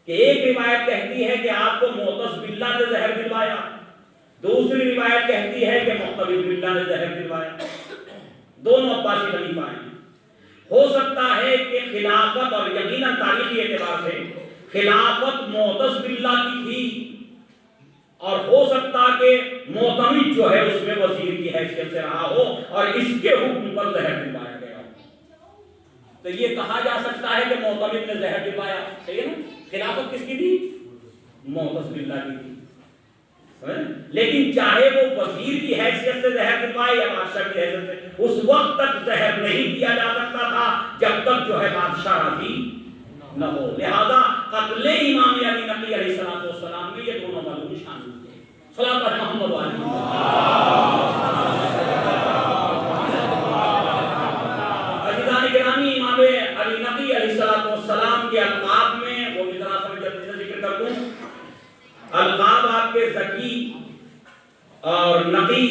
کہ ایک روایت کہتی ہے کہ آپ کو معتز باللہ نے زہر دلوایا، دوسری روایت کہتی ہے کہ معتمد باللہ نے زہر دلوایا، دونوں عباسی خلیفہ ہیں۔ ہو سکتا ہے کہ خلافت، اور یقیناً تاریخی اعتبار سے خلافت معتز باللہ کی تھی، اور ہو سکتا کہ معتمد جو ہے اس میں وزیر کی حیثیت سے رہا ہو اور اس کے حکم پر زہر دلوایا گیا ہو۔ تو یہ کہا جا سکتا ہے کہ معتمد نے زہر دلوایا، صحیح ہے نا؟ خلافت کس کی تھی؟ معتز باللہ کی تھی۔ لیکن چاہے وہ وزیر کی حیثیت سے زہر دلوائے یا بادشاہ کی حیثیت سے، اس وقت تک زہر نہیں دیا جا سکتا تھا جب تک جو ہے بادشاہ راضی نہ ہو۔ لہذا قتل امام علی نقی علیہ السلام میں یہ دونوں معلوم شامل تھے۔ صلاۃ علی محمد و علی عزیزان گرامی، امام علی نقی علیہ السلام کے القاب میں وہ بھی ذرا سا جلدی سے ذکر کر دوں۔ القاب آپ کے زکی اور نقی،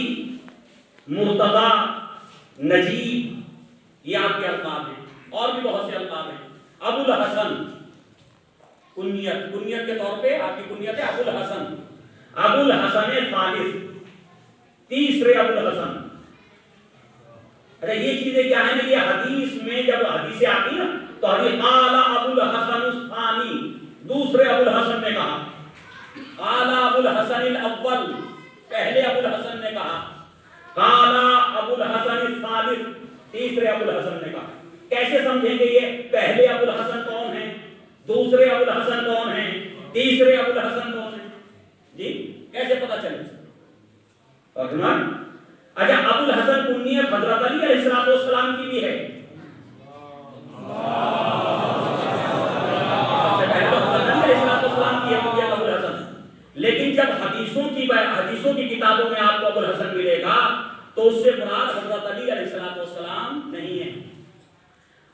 مرتضی، نجیب، یہ آپ کے القاب ہیں، اور بھی بہت سے القاب ہیں۔ ابو الحسن کنیت کے طور پہ آپ کی کنیت ہے ابو الحسن، ابو الحسن ثالث، تیسرے ابو الحسن۔ اچھا یہ چیزیں کیا ہیں نا، یہ حدیث میں جب حدیثیں آتی نا تو حدیث قال ابو الحسن الثانی، دوسرے ابو الحسن نے کہا، قال ابو الحسن الاول، پہلے ابو الحسن نے کہا، قال ابو الحسن الثالث، تیسرے ابو الحسن نے کہا۔ کیسے سمجھیں گے یہ پہلے ابو الحسن کون ہیں، دوسرے ابو الحسن کون ہیں، تیسرے ابو الحسن کون ہیں؟ جی کیسے پتہ چلے؟ اچھا ابو الحسن کنیت حضرت علی علیہ السلام کی بھی ہے۔ لیکن جب حدیثوں کی کتابوں میں آپ کو ابو الحسن ملے گا تو اس سے مراد حضرت علی علیہ السلام نہیں ہے۔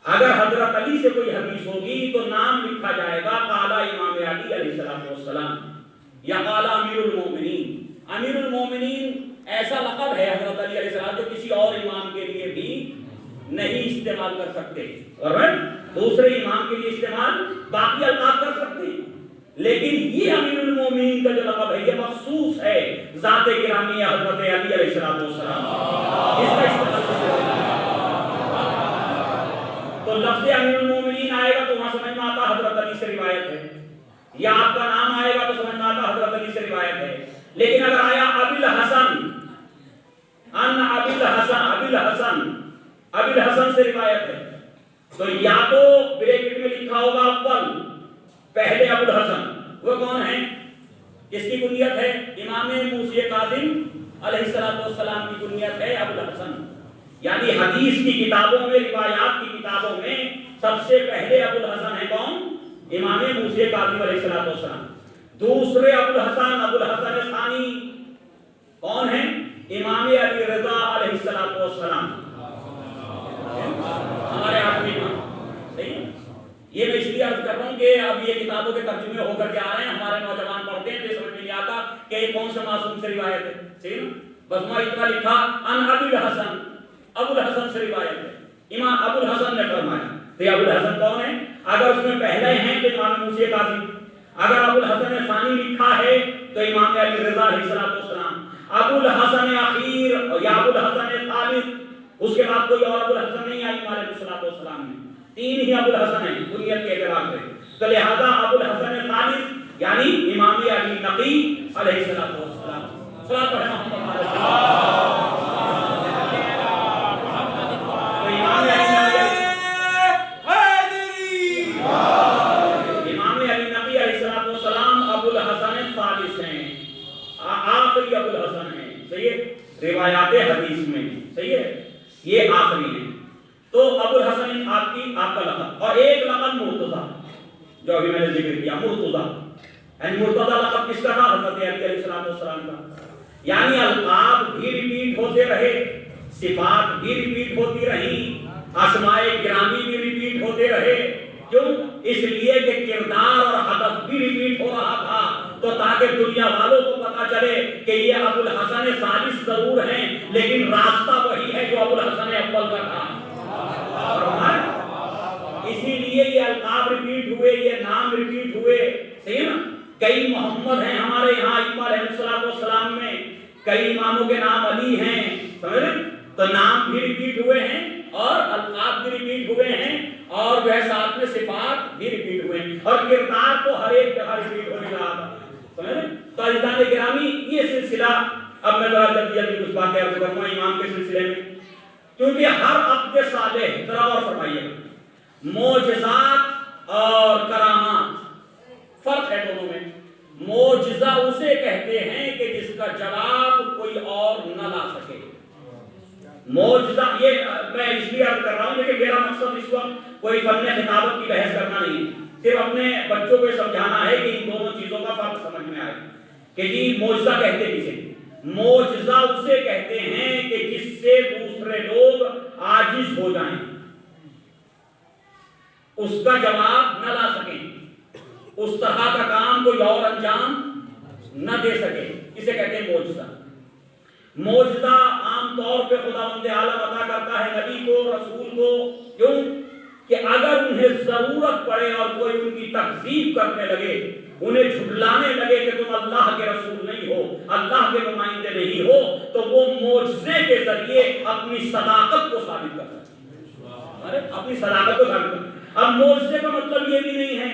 اگر حضرت علی سے کوئی حدیث ہوگی تو نام لکھا جائے گا قال امام علی علیہ السلام یا قال امیر المومنین۔ امیر المومنین ایسا لقب ہے حضرت علی علیہ السلام جو کسی اور امام کے لیے بھی نہیں استعمال کر سکتے، اور دوسرے امام کے لیے استعمال باقی القاب کر سکتے ہیں، لیکن یہ امیر المومنین کا جو لقب ہے یہ مخصوص ہے ذات گرامی حضرت علی علیہ السلام۔ اس کا استعمال تو لفظ امیر المومنین آئے گا تو وہاں سمجھ میں آتا حضرت علی سے روایت ہے، یا آپ کا نام آئے گا تو سمجھ میں آتا حضرت علی سے روایت روایت ہے. لیکن اگر آیا ابی الحسن سے روایت ہے تو یا تو بریکٹ میں لکھا ہوگا اول پہلے ابو الحسن. وہ کون ہیں؟ اس کی کنیت ہے امام موسی کاظم علیہ السلام کی کنیت ہے ابو الحسن. یعنی حدیث کی کتابوں میں روایات کی کتابوں میں سب سے پہلے ابو الحسن ہے کون؟ امام موسی کاظم علیہ السلام. دوسرے ابو الحسن ثانی کون ہیں؟ امام علی رضا علیہ السلام ہمارے آخری امام. صحیح ہے. یہ میں اس لیے عرض کر رہا ہوں کہ اب یہ کتابوں کے ترجمے ہو کر کے آ رہے ہیں, ہمارے نوجوان پڑھتے ہیں تو سمجھ میں نہیں آتا کہ یہ کون سے معصوم سے روایت ہے. صحیح نا. بس وہاں اتنا لکھا ان ابو الحسن سے روایت ہے, امام ابو الحسن نے فرمایا. تو یہ ابو الحسن کون ہے؟ اگر اس میں پہلے ہیں تو امام موسی کاظم, اگر ابو الحسن ثانی لکھا ہے تو امام علی رضا علیہ السلام. ابو الحسن اخیر یا ابو الحسن ثالث, اس کے بعد کوئی اور ابو الحسن نہیں آئی علیہ السلام میں. تین ہی ابو الحسن ہیں کنیت کے اعتبار سے. تو لہذا ابو الحسن ثالث یعنی امام علی نقی علیہ السلام. صلاۃ محمد روایات حدیث میں. صحیح ہے. یہ آخری ہے. تو ابو الحسن آپ کا لقب, اور ایک لقب مرتضیٰ جو ابھی میں نے ذکر کیا, مرتضیٰ یعنی مرتضیٰ لقب کس کا تھا؟ حضرت علی علیہ السلام کا. یعنی القاب بھی ریپیٹ ہوتے رہے, صفات بھی ریپیٹ ہوتی رہی, اسماء گرامی بھی ریپیٹ ہوتے رہے. کیوں؟ اس لیے کہ کردار اور ہدف بھی ریپیٹ ہو رہا تھا, تو تاکہ دنیا والوں کو پتا چلے کہ یہ ابو الحسن ثالث ضرور ہیں لیکن راستہ وہی ہے جو ابو الحسن اول کا تھا. اسی لیے یہ القاب ریپیٹ ہوئے, یہ نام ریپیٹ ہوئے. صحیح نا. کئی محمد ہیں ہمارے یہاں ائمہ علیہ السلام میں, کئی اماموں کے نام علی ہیں. سمجھ رہے؟ تو نام بھی ریپیٹ ہوئے ہیں اور القاب بھی ریپیٹ ہوئے ہیں اور جو ہے ساتھ میں صفات بھی ریپیٹ ہوئے ہیں, اور کردار تو ہر ایک جگہ ریپیٹ ہونے لگا تھا. سمجھ رہے؟ تو عزیزان گرامی یہ سلسلہ اب میں ذرا جلدی کچھ باتیں عرض کروں گا امام کے سلسلے میں, کیونکہ ہر عقد صالح ذرا اور فرمائیے معجزات اور کرامات فرق ہے دونوں میں. معجزہ اسے کہتے ہیں کہ جس کا جواب کوئی اور نہ لا سکے. معجزہ یہ میں اس لیے عرض کر رہا ہوں کہ میرا مقصد اس وقت کوئی فن خطابت کی بحث کرنا نہیں, صرف اپنے بچوں کو سمجھانا ہے کہ ان دونوں چیزوں کا فرق سمجھ میں آئے کہ جی معجزہ کہتے کسے. معجزہ اسے کہتے ہیں کہ جس سے دوسرے لوگ عاجز ہو جائیں, اس کا جواب نہ لا سکیں, اس طرح کا کام کوئی اور انجام نہ دے سکے, اسے کہتے ہیں معجزہ. معجزہ عام طور پہ خداوند عالم عطا کرتا ہے نبی کو, رسول کو. کیوں؟ کہ اگر انہیں ضرورت پڑے اور کوئی ان کی تکذیب کرنے لگے, انہیں جھٹلانے لگے کہ تم اللہ کے رسول نہیں ہو, اللہ کے نمائندے نہیں ہو, تو وہ معجزے کے ذریعے اپنی صداقت کو ثابت کر سکتے. اپنی صداقت کو ثابت کر. اب معجزے کا مطلب یہ بھی نہیں ہے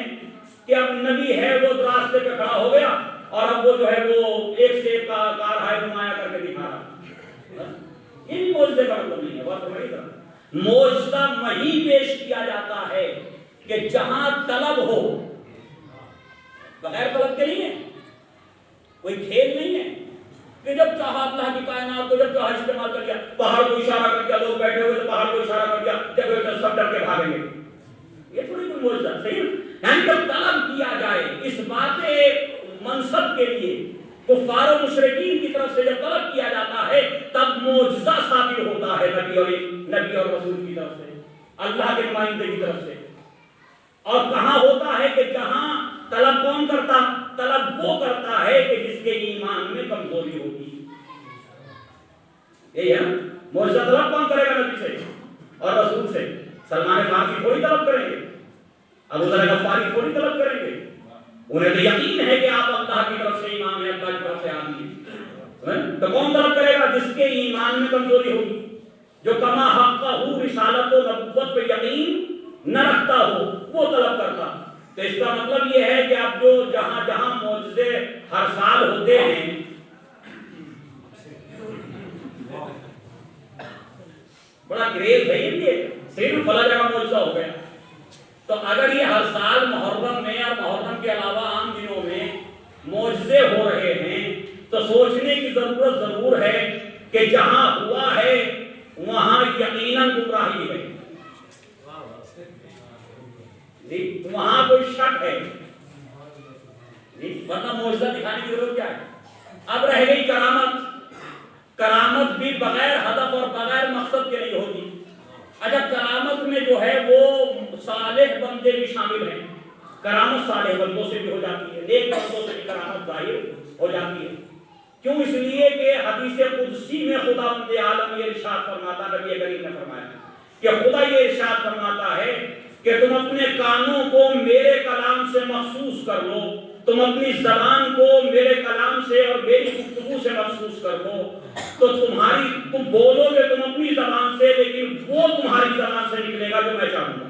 کہ اب نبی ہے وہ راستے پہ کھڑا ہو گیا اور اب وہ جو ہے وہ ایک سے ایک کار ہے نمایاں کر کے دکھا رہا. یہ بھی معجزے کا مطلب نہیں ہے. بات سمجھ رہے؟ معجزہ وہیں پیش کیا جاتا ہے کہ جہاں طلب ہو, بغیر طلب کے نہیں ہے, کوئی کھیل نہیں ہے کہ جب چاہا اللہ کی کائنات کو جب چاہا استعمال کر لیا, پہاڑ کو اشارہ کر دیا, لوگ بیٹھے ہوئے تو پہاڑ کو اشارہ کر دیا, جب سب ڈر کے بھاگیں گے. یہ تھوڑی کوئی معجزہ. صحیح ہے. یعنی جب طلب کیا جائے اس بات منصب کے لیے, کفار و مشرکین کی طرف سے جب طلب کیا جاتا ہے تب معجزہ ثابت ہوتا ہے نبی اور رسول کی طرف سے, اللہ کے نمائندے کی طرف سے. اور کہاں ہوتا ہے کہ جہاں طلب کون کرتا؟ طلب وہ کرتا ہے کہ جس کے ایمان میں کمزوری ہوتی. یہی ہے معجزہ. طلب کون کرے گا نبی سے اور رسول سے؟ سلمان فارسی تھوڑی طلب کریں گے, ابو ذر غفاری تھوڑی طلب کریں گے. انہیں تو یقین ہے کہ آپ اللہ کی طرف سے امام ہیں, اللہ کی طرف سے آدمی ہیں. تو کون طلب کرے گا؟ جس کے ایمان میں کمزوری ہوگی, جو کما حقہ رسالت و نبوت پہ یقین نہ رکھتا ہو, وہ طلب کرتا. تو اس کا مطلب یہ ہے کہ اب جو جہاں جہاں معجزہ معجزے ہر سال ہوتے ہیں، بڑا کریز ہے یہ صرف فلاں جگہ معجزہ ہو گیا، تو اگر یہ ہر سال محرم میں اور محرم کے علاوہ عام دنوں میں معجزے ہو رہے ہیں تو سوچنے کی ضرورت ضرور ہے کہ جہاں ہوا ہے وہاں یقیناً گمراہی ہے، وہاں کوئی شک ہے، ورنہ معجزہ دکھانے کی ضرورت کیا ہے؟ اب رہ گئی کرامت، کرامت بھی بغیر ہدف اور بغیر مقصد کے نہیں ہوتی۔ اچھا کرامت میں جو ہے وہ صالح بندے بھی شامل ہیں، کرامت صالح بندوں سے بھی ہو جاتی ہے، نیک بندوں سے بھی کرامت ظاہر ہو جاتی ہے۔ کیوں؟ اس لیے کہ حدیث قدسی میں خداوند عالم یہ ارشاد فرماتا، نبی کریم نے فرمایا کہ خدا یہ ارشاد فرماتا ہے کہ تم اپنے کانوں کو میرے کلام سے مخصوص کر لو، تم اپنی زبان کو میرے کلام سے اور میری گفتگو سے مخصوص کر لو، تو تم بولو گے تم اپنی زبان سے، لیکن وہ تمہاری زبان سے نکلے گا جو میں چاہوں گا۔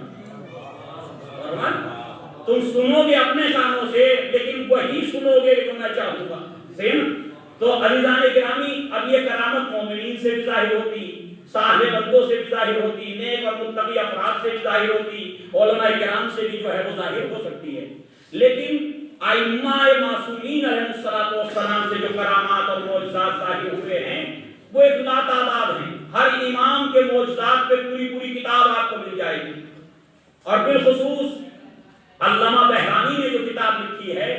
تم سنو گے اپنے کانوں سے، لیکن وہی سنو گے جو میں چاہوں گا۔ صحیح نا؟ تو عزیزان گرامی، اب یہ کرامت مومنین سے بھی ظاہر ہوتی، صالح بندوں سے بھی ظاہر ہوتی، نیک اور متقی افراد سے بھی ظاہر ہوتی، علماء کرام سے بھی جو ہے وہ ظاہر ہو سکتی ہے۔ لیکن ائمہ معصومین علیہ السلام سے جو کرامات اور معجزات ظاہر ہوئے ہیں وہ ایک لاتعداد ہیں۔ ہر امام کے معجزات پہ پوری پوری کتاب آپ کو مل جائے گی، اور بالخصوص علامہ بہرانی نے جو کتاب لکھی ہے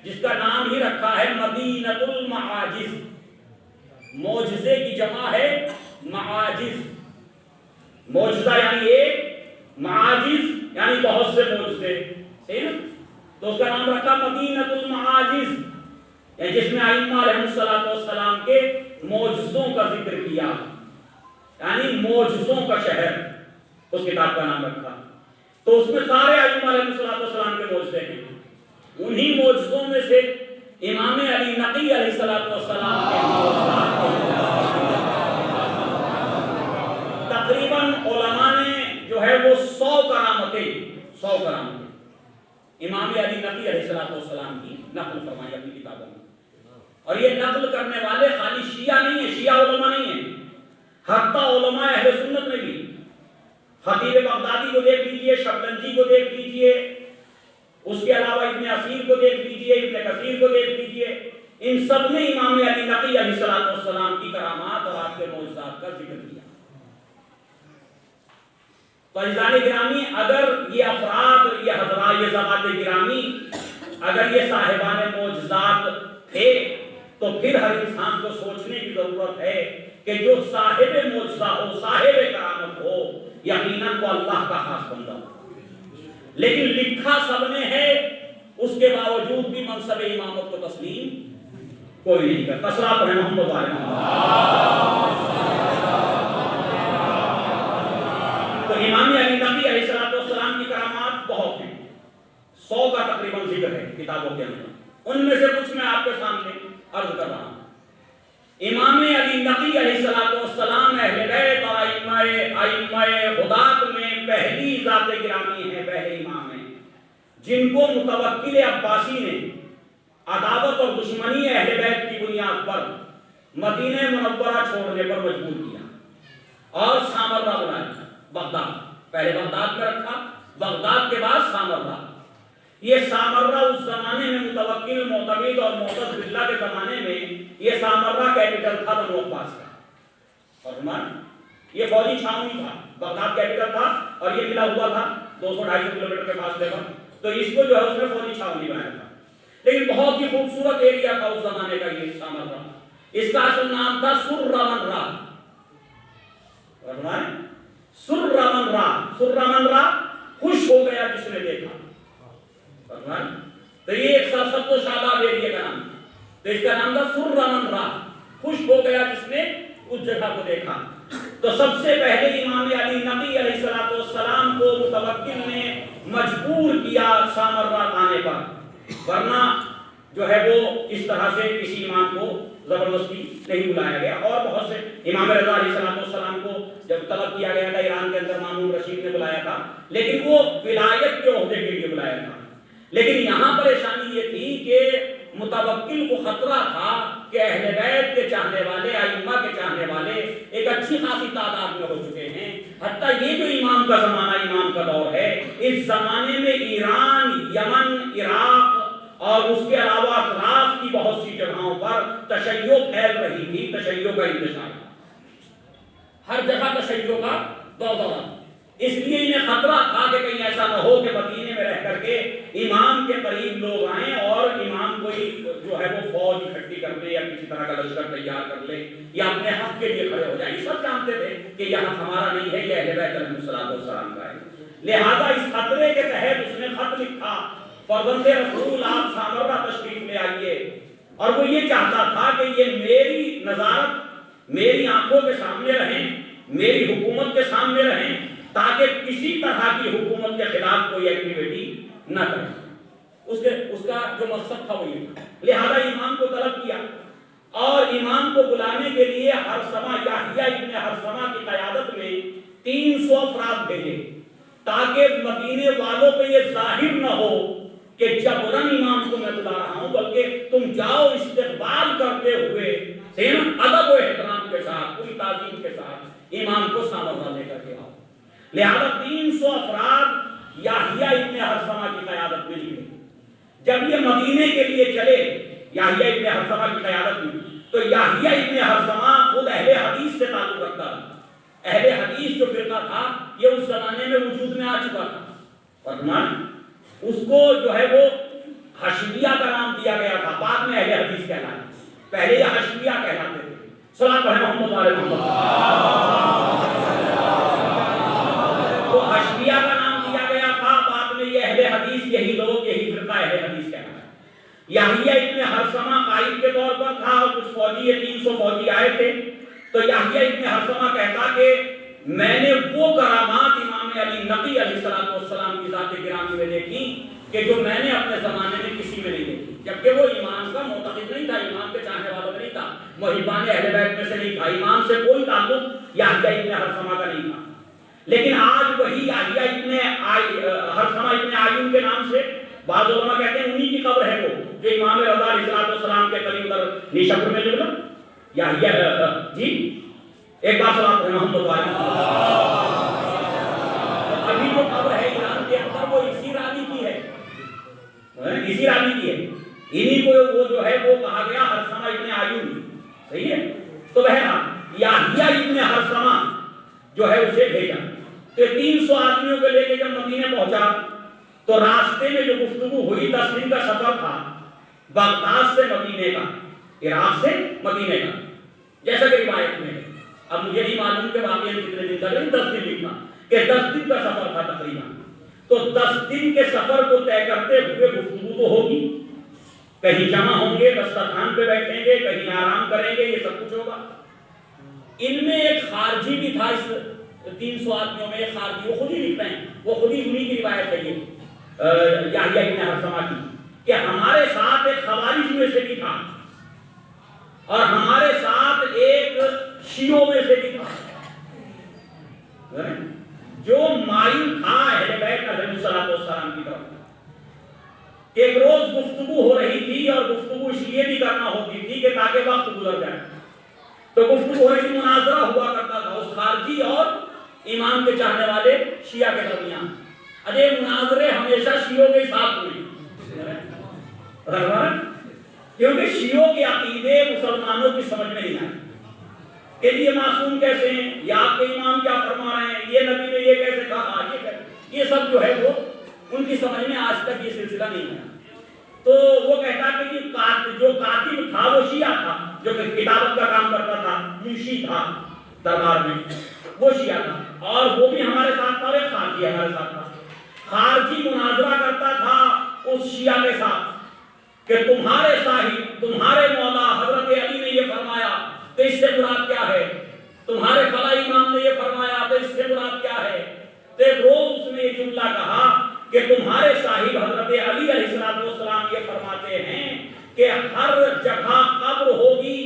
جس کا نام ہی رکھا ہے مدینۃ المعاجز، معجزے کی جمع ہے معاجز، معجزہ یعنی ایک، معاجز یعنی بہت سے معجزے، صحیح نا؟ تو اس کا نام رکھا مدینۃ المعاجز، یعنی جس میں ائمہ علیہ السلام کے معجزوں کا ذکر کیا، یعنی معجزوں کا شہر، اس کتاب کا نام رکھا۔ تو اس میں سارے ائمہ علیہ السلام کے معجزے ہیں، انہی معجزوں میں سے امام علی نقی علیہ السلام کے تقریباً علماء نے جو ہے وہ 100 کرامتیں امام علی نقی علیہ السلام کی نقل فرمائی اپنی کتابوں میں، اور یہ نقل کرنے والے خالی شیعہ نہیں ہیں، شیعہ علماء نہیں ہیں، حتی علماء اہل سنت میں بھی، خطیب بغدادی کو دیکھ لیجئے، شبلنجی کو دیکھ لیجئے، اس کے علاوہ ابن اثیر کو دیکھ لیجئے، ابن کثیر کو دیکھ لیجئے، ان سب نے امام علی نقی علیہ السلام کی کرامات اور آپ کے معجزات کا ذکر کیا۔ تو عزیزان گرامی، اگر یہ افراد، یہ حضرات، یہ ذوات گرامی اگر یہ صاحبان معجزات تھے تو پھر ہر انسان کو سوچنے کی ضرورت ہے کہ جو صاحب معجزہ ہو، صاحب کرامت ہو، یقیناً وہ اللہ کا خاص بندہ ہو۔ لیکن لکھا سب نے ہے، اس کے باوجود بھی منصب امامت کو تسلیم کوئی نہیں کرتا۔ صلاۃ ہے محمد علیہ تو امام علی نقی علیہ السلام کی کرامات بہت ہیں، 100 کا تقریباً ذکر ہے کتابوں کے اندر، ان میں سے کچھ میں آپ کے سامنے عرض کر رہا ہوں۔ امام علی نقی علیہ السلام اہل بیت اور ائمہ ہدات میں پہلی ذات گرامی ہیں، پہلے امام ہیں جن کو متوکل عباسی نے عداوت اور دشمنی اہل بیت کی بنیاد پر مدینہ منورہ چھوڑنے پر مجبور کیا اور سامرہ بنایا، بغداد، پہلے بغداد میں رکھا، بغداد کے بعد سامرہ۔ یہ سامرہ اس زمانے میں متوکل، معتمد اور معتز باللہ کے زمانے میں یہ سامرہ کیپٹل تھا بنو عباس کا، اور یہ فوجی چھاؤنی تھا، بغداد کیپٹل تھا اور یہ ملا ہوا تھا 200-250 کلومیٹر کے فاصلے پر، تو اس کو جو ہے اس نے فوجی چھاؤنی بنایا تھا، لیکن بہت ہی خوبصورت ایریا تھا اس زمانے کا یہ سامرہ۔ اس کا اصل نام تھا سرمنرا، سرمنرا خوش ہو گیا جس نے دیکھا، تو یہ ایک سب کو شاداب ایریا کا نام، تو اس کا نام تھا سرمنرا، خوش ہو گیا جس نے اس جگہ کو دیکھا۔ تو سب سے پہلے امام علی نقی علیہ السلام کو متوکل نے مجبور کیا سامرہ آنے پر، ورنہ جو ہے وہ اس طرح سے کسی امام کو زبردستی نہیں بلایا گیا۔ اور بہت سے امام رضا علیہ السلام کو جب طلب کیا گیا تھا ایران کے اندر مامون رشید نے بلایا تھا، لیکن وہ ولایت کے عہدے کے لیے بلایا تھا، لیکن یہاں پریشانی یہ تھی کہ متوکل کو خطرہ تھا کہ اہل بیت کے چاہنے والے، ائمہ کے چاہنے والے ایک اچھی خاصی تعداد میں ہو چکے ہیں. حتیٰ یہ جو امام کا زمانہ، امام کا دور ہے، اس زمانے میں ایران، یمن، عراق اور اس کے علاوہ اطراف کی بہت سی جگہوں پر تشیع پھیل رہی تھی، تشیع کا انتشار، ہر جگہ تشیع کا دور. اس لیے انہیں خطرہ تھا کہ کہیں ایسا نہ ہو کہ مدینے میں رہ کر کے امام کے قریب لوگ آئیں اور امام کوئی جو ہے وہ فوج اکٹھی کر لے یا کسی طرح کا لشکر تیار کر لے یا اپنے حق کے لیے کھڑے ہو جائیں. یہ سب جانتے تھے کہ یہاں ہمارا نہیں ہے، یہ اہل بیت علیہ السلام کا ہے. لہذا اس خطرے کے تحت اس نے خط لکھا، فرزند رسول آپ سامرہ تشریف لے آئیے. اور وہ یہ چاہتا تھا کہ یہ میری نظارت، میری آنکھوں کے سامنے رہیں، میری حکومت کے سامنے رہیں، تاکہ کسی طرح کی حکومت کے خلاف کوئی ایکٹیویٹی نہ کرے. اس کا جو مقصد تھا وہ یہ تھا. لہذا امام کو طلب کیا اور امام کو بلانے کے لیے ہرثمہ، یحییٰ ابن ہرثمہ کی قیادت میں 300 افراد بھیجے، تاکہ مدینے والوں پہ یہ ظاہر نہ ہو کہ جبرن امام کو میں بلا رہا ہوں، بلکہ تم جاؤ استقبال کرتے ہوئے ادب و احترام کے ساتھ، پوری تعظیم کے ساتھ امام کو سامنے لے کر کے آؤ. لہذا 300 افراد یحییٰ ابن ہرثمہ کی قیادت میں لیے. جب یہ مدینے کے لیے چلے یحییٰ ابن ہرثمہ کی قیادت میں، تو یحییٰ ابن ہرثمہ خود اہل حدیث سے تعلق رکھتا تھا. اہل حدیث جو فرقہ تھا یہ اس زمانے میں وجود میں آ چکا تھا. ورنہ اس کو جو ہے وہ حشویہ کا نام دیا گیا تھا، بعد میں اہل حدیث کہلایا. پہلے یہ حشویہ کہلاتے تھے. صلاۃ پڑھیں محمد علیہ محمد. تو حشویہ کا نام دیا گیا تھا، بعد میں یہ اہل حدیث، یہی لوگ، یہی فرقہ اہل حدیث کہلایا. یحییٰ ابن ہرثمہ قائد کے طور پر تھا اور کچھ فوجی، 300 فوجی آئے تھے. تو یحییٰ ابن ہرثمہ کہتا کہ میں نے وہ کرامات امام علی نقی علیہ السلام کی ذات گرامی میں دیکھی کہ جو میں نے اپنے زمانے میں کسی میں نہیں دیکھی. جبکہ وہ امام کا معتقد نہیں تھا، امام کے چاہنے والا نہیں تھا، محبان اہل بیت میں سے نہیں تھا، امام سے کوئی تعلق یحییٰ ابن ہرثمہ کا نہیں تھا. لیکن آج وہی یحییٰ ابن ہرثمہ ابن عیون کے نام سے بعض علماء کہتے ہیں انہی کی قبر ہے وہ جو امام رضا علیہ السلام کے قریب ادھر نیشاپور میں جو یحییٰ جی ایک بار سلام پڑھیں محمد علیہ. ابھی جو قبر ہے ایران کے اندر وہ اسی راوی کی ہے، اسی راوی کی ہے. انہی کو وہ جو ہے وہ کہا گیا ہرثمہ ابن عیون. صحیح ہے. تو بہرحال یحییٰ ابن ہرثمہ جو ہے اسے بھیجا. تو 300 آدمیوں کو لے کے جب مدینے پہنچا تو راستے میں جو گفتگو ہوئی، 10 دن کا سفر تھا بغداد سے مدینے کا، عراق سے مدینے کا، جیسا کہ روایت میں ہے. اب مجھے نہیں معلوم کہ واقعی کتنے دن کا، لیکن 10 دن لکھنا کہ 10 دن کا سفر تھا تقریباً. تو 10 دن کے سفر کو طے کرتے ہوئے گفتگو تو ہوگی، کہیں جمع ہوں گے، دسترخوان پہ بیٹھیں گے، کہیں آرام کریں گے، یہ سب کچھ ہوگا. ان میں ایک خارجی بھی تھا، اس 300 آدمیوں میں ایک خارجی، وہ خود ہی لکھتے ہیں، وہ خود ہی انہی کی روایت ہے یہ یحییٰ ابن ہرثمہ کی، کہ ہمارے ساتھ ایک خوارج میں سے بھی تھا اور ہمارے ساتھ ایک شیعوں میں سے بھی تھا جو مائل تھا اہل بیت علیہ السلام کی طرف. ایک روز گفتگو ہو رہی تھی اور گفتگو اس لیے بھی کرنا ہوتی تھی کہ تاکہ وقت گزر جائے. تو گفتگو ہو رہی تھی، مناظرہ ہوا کرتا تھا اس خارجی اور امام کے چاہنے والے شیعہ کے درمیان. ارے مناظرے ہمیشہ شیعوں کے ساتھ ہوئی، کیونکہ شیعوں کے عقیدے مسلمانوں کی سمجھ میں نہیں آئے کہ یہ معصوم کیسے ہیں، یا آپ کے امام کیا فرما رہے ہیں، یہ نبی نے یہ کیسے کہا، یہ سب جو ہے وہ ان کی سمجھ میں آج تک یہ سلسلہ نہیں آیا. تو وہ کہتا کہ یہ جو کاتب تھا وہ شیعہ تھا، جو کہ کتابت کا کام کرتا تھا، منشی تھا دربار میں، وہ شیعہ تھا اور وہ بھی ہمارے ساتھ تھا، ایک خارجی ہمارے ساتھ تھا. خارجی مناظرہ کرتا تھا اس شیعہ کے ساتھ کہ تمہارے صاحب، تمہارے مولا حضرت علی نے یہ فرمایا تو اس سے مراد کیا ہے، تمہارے فلاں امام نے یہ فرمایا تو اس سے مراد کیا ہے. تو ایک روز اس نے یہ جملہ کہا کہ تمہارے صاحب حضرت علی علیہ السلام یہ فرماتے ہیں کہ ہر جگہ قبر ہوگی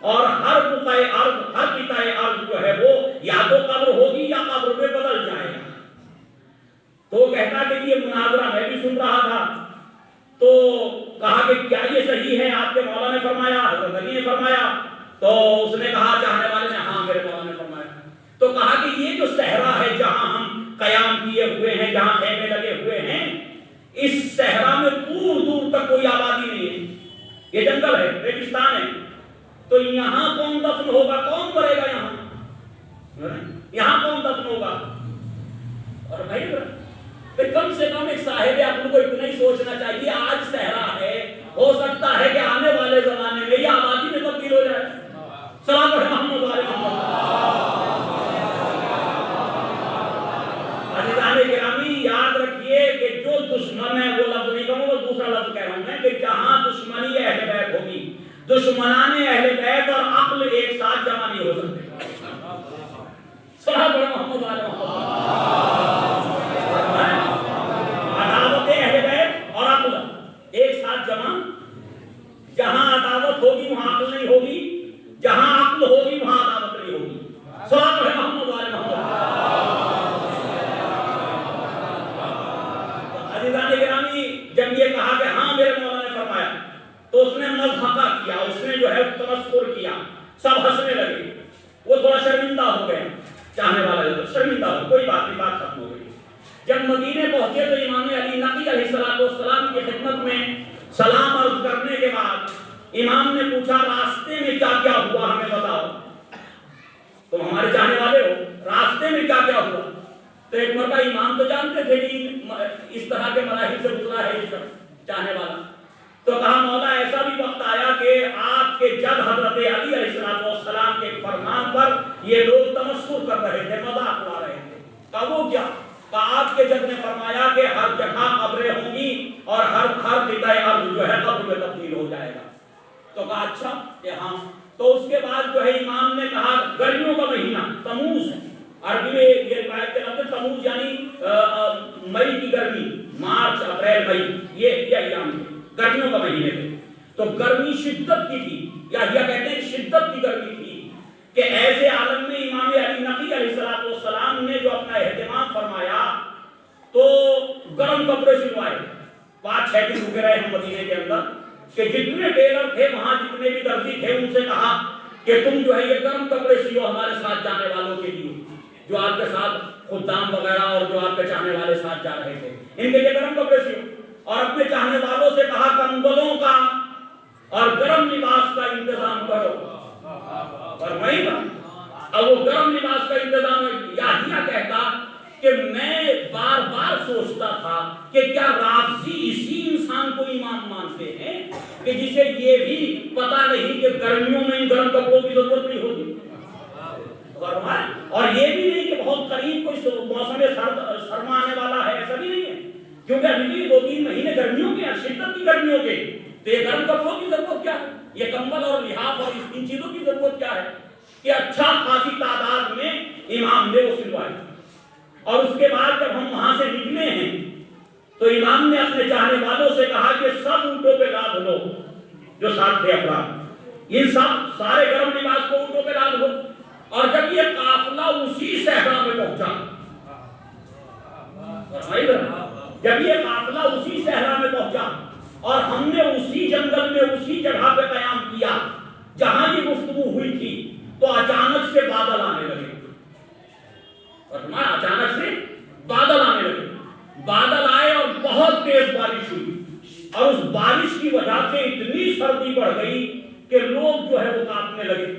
اور ہر قطعہ ارض جو ہے وہ یا تو قبر ہوگی یا قبر میں بدل جائے گا. تو وہ کہتا کہ یہ مناظرہ میں بھی سن رہا تھا. تو کہا کہ کیا یہ صحیح ہے آپ کے مولا نے فرمایا، حضرت علی نے فرمایا؟ تو اس نے کہا، چاہنے والے نے، ہاں میرے مولا نے فرمایا۔ تو کہا کہ یہ جو صحرا ہے جہاں ہم قیام کیے ہوئے ہیں، جہاں خیمے لگے ہوئے ہیں، اس صحرا میں دور دور تک کوئی آبادی نہیں ہے، یہ جنگل ہے، ریگستان ہے، تو یہاں کون دفن ہوگا؟ کون مرے گا یہاں کون دفن ہوگا؟ اور بھائی کم سے کم ایک صاحب عقل کو اتنا ہی سوچنا چاہیے، آج صحرا ہے، ہو سکتا ہے کہ آنے والے زمانے میں یہ آبادی میں تبدیل ہو جائے۔ سلام محمد علیہ عزیزان گرامی، یاد رکھیے کہ جو دشمن ہے، وہ لفظ نہیں کہوں، وہ دوسرا لفظ کہہ رہا ہوں میں، کہ جہاں دشمنی اہل بیت ہوگی، دشمنان اہل بیت اور عقل ایک ساتھ جمع نہیں ہو سکتے۔ صحابہ محمد علیہ عداوت اہل بیت اور عقل ایک ساتھ جمع، جہاں عداوت ہوگی وہاں عقل نہیں ہوگی، جہاں عقل ہوگی وہاں عداوت نہیں ہوگی۔ صحابہ محمد علیہ عزیزان گرامی، جب یہ کہا کہ ہاں میرے مولا نے فرمایا، تو اس نے مضحکہ کیا، اس نے جو ہے تمسخر کیا، سب ہنسنے لگے، وہ تھوڑا شرمندہ ہو گیا، چاہنے والا جو شرمندہ ہو، کوئی بات نہیں، بات ختم ہو گئی۔ جب مدینے پہنچے تو امام علی نقی علیہ السلام کی خدمت میں سلام عرض کرنے کے بعد امام نے پوچھا، راستے میں کیا کیا ہوا ہمیں بتاؤ، تم ہمارے چاہنے والے ہو، راستے میں کیا کیا ہوا؟ تو ایک مرتبہ امام تو جانتے تھے کہ اس طرح کے مراحل سے گزرا ہے یہ شخص چاہنے والا، تو کہا مولا ایسا بھی وقت آیا کہ آپ کے جد حضرت علی علیہ السلام کے فرمان پر یہ لوگ تمسخر کر رہے تھے، مذاق اڑا رہے تھے۔ کہا وہ کیا؟ کہا آپ کے جد نے فرمایا کہ ہر جگہ قبریں ہوں گی اور ہر قطع ارض جو ہے قبر میں تبدیل ہو جائے گا۔ تو کہا اچھا کہ ہاں۔ تو اس کے بعد جو ہے امام نے کہا گرمیوں کا مہینہ تموز ہے، عربی میں یہ روایت کے لفظ تموز یعنی مئی کی گرمی، مارچ اپریل مئی، یہ ایام تھے، گرمیوں کا مہینے تھے، تو گرمی شدت کی تھی، یا کہتے ہیں شدت کی گرمی تھی، کہ ایسے عالم میں امام علی نقی علیہ السلام نے جو اپنا اہتمام فرمایا تو گرم کپڑے سلوائے، 5-6 دن رکے رہے ہم مدینے کے اندر، کہ جتنے ٹیلر تھے وہاں، جتنے بھی درزی تھے، ان سے کہا کہ تم جو ہے یہ گرم کپڑے سیو ہمارے ساتھ جانے والوں کے لیے، جو آپ کے ساتھ خدام وغیرہ اور جو آپ کے چاہنے والے ساتھ جا رہے تھے، ان کے لیے گرم کپڑے سیو، اور اپنے چاہنے والوں سے کہا کمبلوں کا اور گرم لباس کا انتظام کرو، اور وہیں پر اب وہ گرم لباس کا انتظام یحییٰ کہتا کہ میں بار بار سوچتا تھا کہ کیا رافضی اسی انسان کو امام مانتے ہیں کہ جسے یہ بھی پتا نہیں کہ گرمیوں میں ان گرم کپڑوں کی ضرورت نہیں ہوتی، اور یہ بھی نہیں کہ بہت قریب کوئی موسم سرما آنے والا ہے، ایسا بھی نہیں ہے، کیونکہ ابھی 2-3 مہینے گرمیوں کے، شدت کی گرمیوں کے، تو یہ گرم کپڑوں کی ضرورت کیا ہے، یہ کمبل اور لحاف اور ان چیزوں کی ضرورت کیا ہے، کہ اچھا خاصی تعداد میں امام نے وہ سلوائے۔ اور اس کے بعد جب ہم وہاں سے نکلے ہیں تو امام نے اپنے چاہنے والوں سے کہا کہ سب اونٹوں پہ لاد لو، جو ساتھ تھے افراد، یہ سب سارے گرم لباس کو اونٹوں پہ لاد لو۔ اور جب یہ قافلہ اسی صحرا میں پہنچا، جب یہ قافلہ اسی صحرا میں پہنچا اور ہم نے اسی جنگل میں اسی جگہ پہ قیام کیا جہاں یہ گفتگو ہوئی تھی، تو اچانک سے بادل آنے لگے، اور ہمارا اچانک سے بادل آنے لگے، بادل آئے اور بہت تیز بارش ہوئی، اور اس بارش کی وجہ سے اتنی سردی بڑھ گئی کہ لوگ جو ہے وہ کانپنے لگے،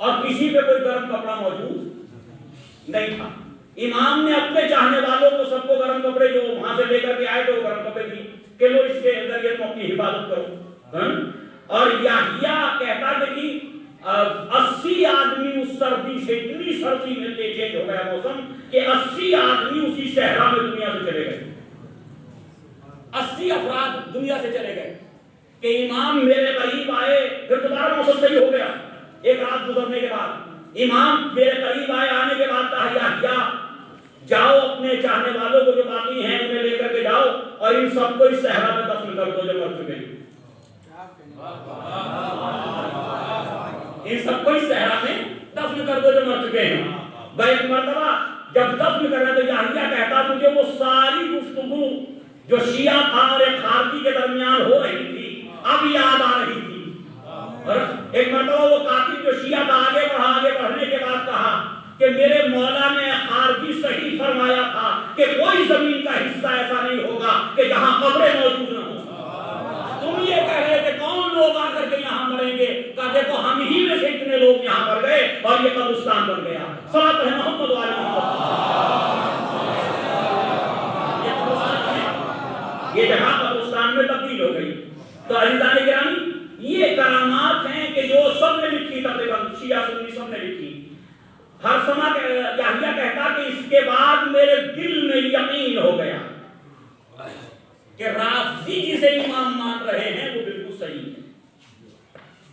اور کسی پہ کوئی گرم کپڑا موجود نہیں تھا۔ امام نے اپنے چاہنے والوں کو سب کو گرم کپڑے جو وہاں سے لے کر کے آئے تو گرم کپڑے دی کہ لو اس کے اندر یہ اپنی حفاظت کرو، اور یحییٰ کہتا کہ 80 آدمی اس سردی سے، اتنی سردی میں چینج ہو گیا موسم کہ 80 آدمی اسی صحرا میں دنیا سے چلے گئے، 80 افراد دنیا سے چلے گئے، کہ امام میرے قریب آئے، پھر دوبارہ موسم صحیح ہو گیا، ایک رات گزرنے کے بعد امام میرے قریب آئے، آنے کے بعد کہا یحییٰ جاؤ اپنے چاہنے والوں کو جو باقی ہیں انہیں لے کر کے جاؤ اور ان سب کو اس صحرا میں دفن کر دو جو مر چکے ہیں، ان سب کو اس صحرا میں دفن کر دو جو مر چکے ہیں۔ ایک مرتبہ جب دفن کر رہے تو یحییٰ کہتا مجھے وہ ساری گفتگو جو شیعہ تھا اور ایک خارجی کے درمیان ہو رہی تھی اب یاد آ رہی تھی. اور ایک مرتبہ وہ کاتب جو شیعہ کا آگے بڑھنے کے بعد کہا کہ میرے مولا نے خارجی صحیح فرمایا تھا کہ کوئی زمین کا حصہ ایسا نہیں ہوگا کہ جہاں قبریں موجود نہ ہوں. تم یہ کہہ رہے کہ کون لوگ آ کر کے یہاں مریں گے, کہا دیکھو ہم ہی میں سے اتنے لوگ یہاں مر گئے اور یہ قبرستان بن گیا. صلاۃ ہے محمد و آل محمد. یہ جگہ قبرستان میں تبدیل ہو گئی. تو عزیزان گرامی, یہ کرامات ہیں کہ جو سب نے لکھی, تقریباً شیعہ سنی سب نے لکھی. ہر سما یحییٰ کہتا کہ اس کے بعد میرے دل میں یقین ہو گیا کہ رافضی جسے امام مان رہے ہیں وہ بالکل صحیح ہے.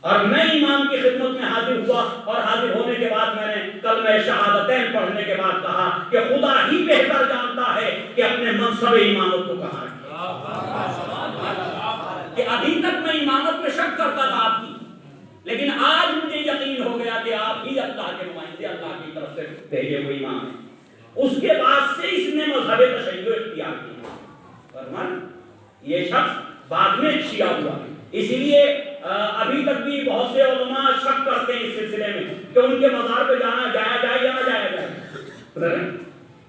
اور میں امام کی خدمت میں حاضر ہوا اور حاضر ہونے کے بعد میں نے کلمہ شہادتین پڑھنے کے بعد کہا کہ خدا ہی بہتر جانتا ہے کہ اپنے منصب امامت کو کہاں رکھے. کہ ابھی تک میں امامت میں شک کرتا تھا آپ کی, لیکن آج مجھے یقین ہو گیا کہ آپ ہی اللہ کے نمائندے, اللہ کی طرف سے بھیجے ہوئے امام ہیں. اس کے بعد سے اس نے مذہب تشیع اختیار کیا. فرمان یہ شخص بعد میں شیعہ ہوا. اسی لیے ابھی تک بھی بہت سے علماء شک کرتے ہیں اس سلسلے میں کہ ان کے مزار پہ جایا جائے یا نہ جایا جائے.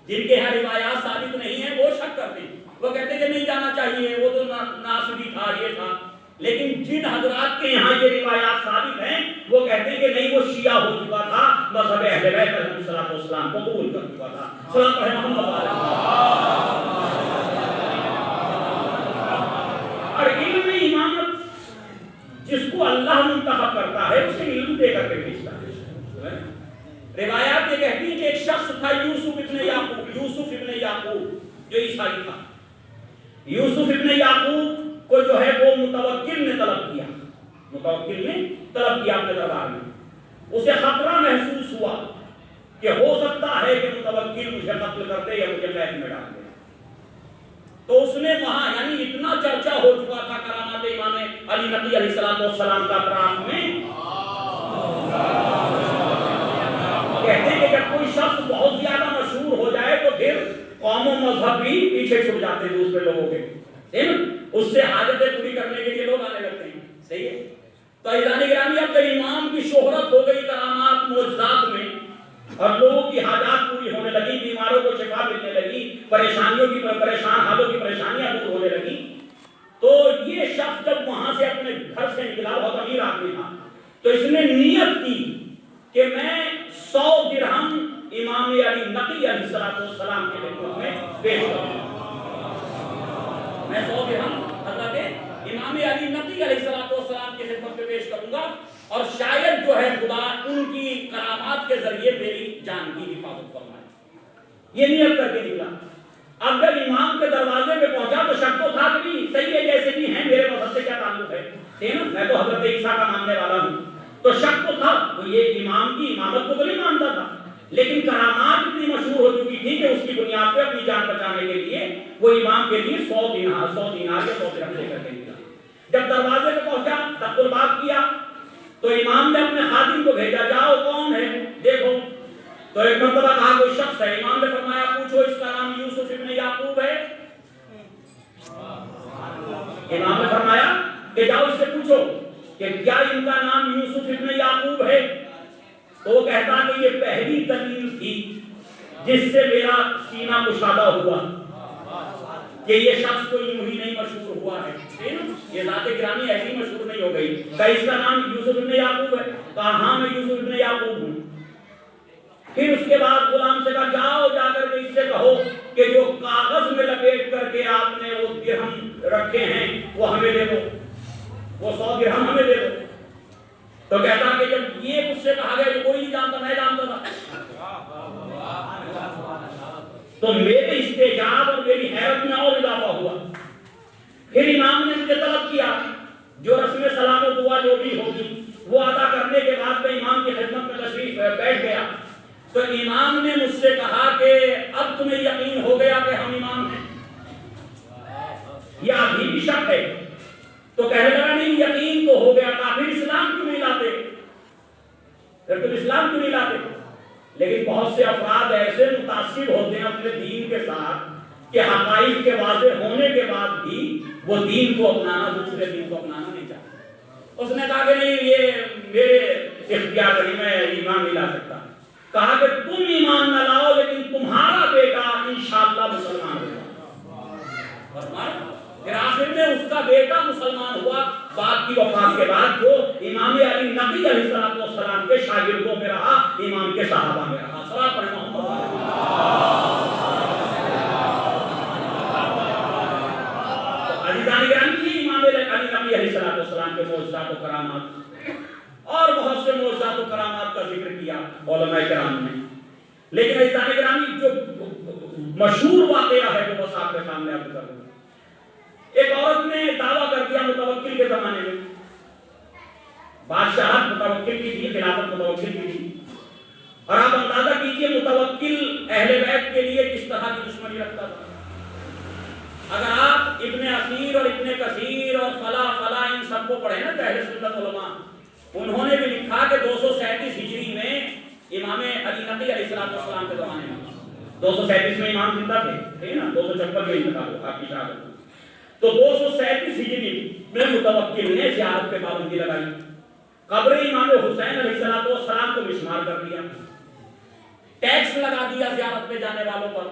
جن کے یہاں روایات ثابت نہیں ہیں وہ شک کرتے ہیں, وہ کہتے ہیں کہ نہیں جانا چاہیے, وہ تو ناسبی تھا, یہ تھا. لیکن جن حضرات کے یہاں یہ روایات ثابت ہیں وہ کہتے ہیں کہ نہیں, وہ شیعہ ہو چکا تھا, مذہب اہل بیت علیہ السلام کو قبول کر چکا تھا. صلاۃ ہے محمد علیہ. اور علم امامت جس کو اللہ منتخب کرتا ہے اسے علم دے کر کے بھیجتا ہے. روایات یہ کہتی ہیں کہ ایک شخص تھا یوسف ابن یعقوب جو عیسائی تھا. یوسف ابن یعقوب کو جو ہے وہ متوکل نے طلب کیا اپنے دربار میں. اسے خطرہ محسوس ہوا کہ ہو سکتا ہے کہ متوکل مجھے قتل کر دے یا مجھے قید میں ڈال دے. تو اس نے وہاں, یعنی اتنا چرچا ہو چکا تھا کرامات امام علی نقی علیہ السلام کا اطراف میں, کہتے ہیں کہ جب کوئی شخص بہت زیادہ مشہور ہو جائے تو پھر قوم و مذہب بھی پیچھے چھوٹ جاتے ہیں دوسرے لوگوں کے, اس سے حاجتیں پوری کرنے کے لیے لوگ آنے لگتے ہیں. صحیح ہے. تو عزیزان گرامی, اب جب امام کی شہرت ہو گئی کرامات معجزات میں اور لوگوں کی حاجات پوری ہونے لگی, بیماروں کو شفا ملنے لگی, پریشان حالوں کی پریشانیاں دور ہونے لگی, تو یہ شخص جب وہاں سے اپنے گھر سے نکلا, بہت امیر آدمی تھا, تو اس نے نیت کی کہ میں 100 درہم امام علی نقی علیہ السلام کے خدمت میں پیش کروں. میں 100 درہم حضرت امام علی نقی علیہ السلام کی خدمت میں پیش کروں گا, اور شاید جو ہے خدا ان کی کرامات کے ذریعے میری جان کی حفاظت فرمائے. یہ نیت کر کے نکلا. اب جب امام کے دروازے پہ پہنچا تو شک تو تھا کہ صحیح ہے, جیسے بھی ہیں, میرے مذہب سے کیا تعلق ہے, میں تو حضرت عیسیٰ کا ماننے والا ہوں. تو شک تو تھا, تو یہ امام کی امامت کو تو نہیں مانتا تھا, لیکن کرامات اتنی مشہور ہو چکی تھی کہ اس کی بنیاد پہ اپنی جان بچانے کے لیے وہ امام کے لیے 100 دینار یا 100 درہم لے کر کے نکلا. جب دروازے پہ پہنچا, دق الباب کیا, تو امام نے اپنے خادم کو بھیجا, جاؤ کون ہے دیکھو. تو ایک مرتبہ کہا کوئی شخص ہے. امام نے فرمایا پوچھو اس کا نام یوسف ابن یعقوب ہے. امام نے فرمایا کہ جاؤ اس سے پوچھو کہ کیا ان کا نام یوسف ابن یعقوب ہے. تو وہ کہتا کہ یہ پہلی دلیل تھی جس سے میرا سینہ کشادہ ہوا کہ یہ شخص کوئی یوں ہی نہیں مشہور ہوا ہے, یہ ذات گرامی ایسی مشہور نہیں ہو گئی. کہ اس کا نام یوسف ابن یعقوب ہے. کہا ہاں میں یوسف ابن یعقوب ہوں. پھر اس کے بعد غلام سے کہا جاؤ جا کر کے اس سے کہو کہ جو کاغذ میں لپیٹ کر کے آپ نے وہ درہم رکھے ہیں وہ ہمیں دے دو, وہ 100 درہم ہمیں دے دو. تو کہتا کہ جب یہ مجھ سے کہا گیا کہ کوئی نہیں جانتا, میں جانتا تھا. تو میرے استعجاب اور میری حیرت میں اور اضافہ ہوا. پھر امام نے مجھے طلب کیا جو رسم سلام و دعا جو بھی ہوگی وہ ادا کرنے کے بعد میں امام کی خدمت میں تشریف بیٹھ گیا. تو امام نے مجھ سے کہا کہ اب تمہیں یقین ہو گیا کہ ہم امام ہیں یا ابھی بھی شک ہے. تو کہنے لگا نہیں یقین تو ہو گیا. کہا پھر اسلام کیوں نہیں لاتے, پھر تم اسلام کیوں نہیں لاتے. لیکن بہت سے افراد ایسے متاثر ہوتے ہیں اپنے دین کے ساتھ کہ حقائق کے واضح ہونے کے بعد بھی وہ دین کو اپنانا, دوسرے دین کو اپنانا نہیں چاہتے. اس نے کہا کہ نہیں یہ میرے اختیار نہیں، میں ایمان نہیں لا سکتا. کہا کہ تم ایمان نہ لاؤ لیکن تمہارا بیٹا انشاءاللہ مسلمان ہوگا. پھر آخر میں اس کا بیٹا مسلمان ہوا. باپ کی وفات کے بعد جو امام علی نقی علیہ السلام کے شاگردوں میں رہا، امام کے صحابہ میں رہا. صلاۃ پڑھیں محمد. عزیزان گرامی، یہ امام علی نقی علیہ السلام کے معجزات و کرامات اور بہت سے معجزات و کرامات کا ذکر کیا علماء کرام نے. لیکن عزیزان گرامی جو مشہور واقعہ ہے وہ بس آپ کے سامنے عرض کروں. ایک عورت نے دعویٰ کر دیا متوکل کے زمانے میں، بادشاہت متوکل کی تھی، خلافت متوکل کی تھی. اور آپ اندازہ کیجئے متوکل اہل بیت کے لیے کس طرح کی دشمنی رکھتا تھا. اگر آپ ابن اثیر اور ابن کثیر اور فلا ان سب کو پڑھیں نا اہل سنت علماء، انہوں نے بھی لکھا کہ 237 ہجری میں امام علی نقی علیہ السلام کے زمانے میں 237 میں امام زندہ تھے نا، 256 میں انتقال ہوا آپ کی شہادت. تو 237 ہجری میں متوکل نے زیارت پہ پابندی لگائی. قبر امام حسین علیہ السلام کو مسمار کر دیا. ٹیکس لگا دیا زیارت پہ جانے والوں پر.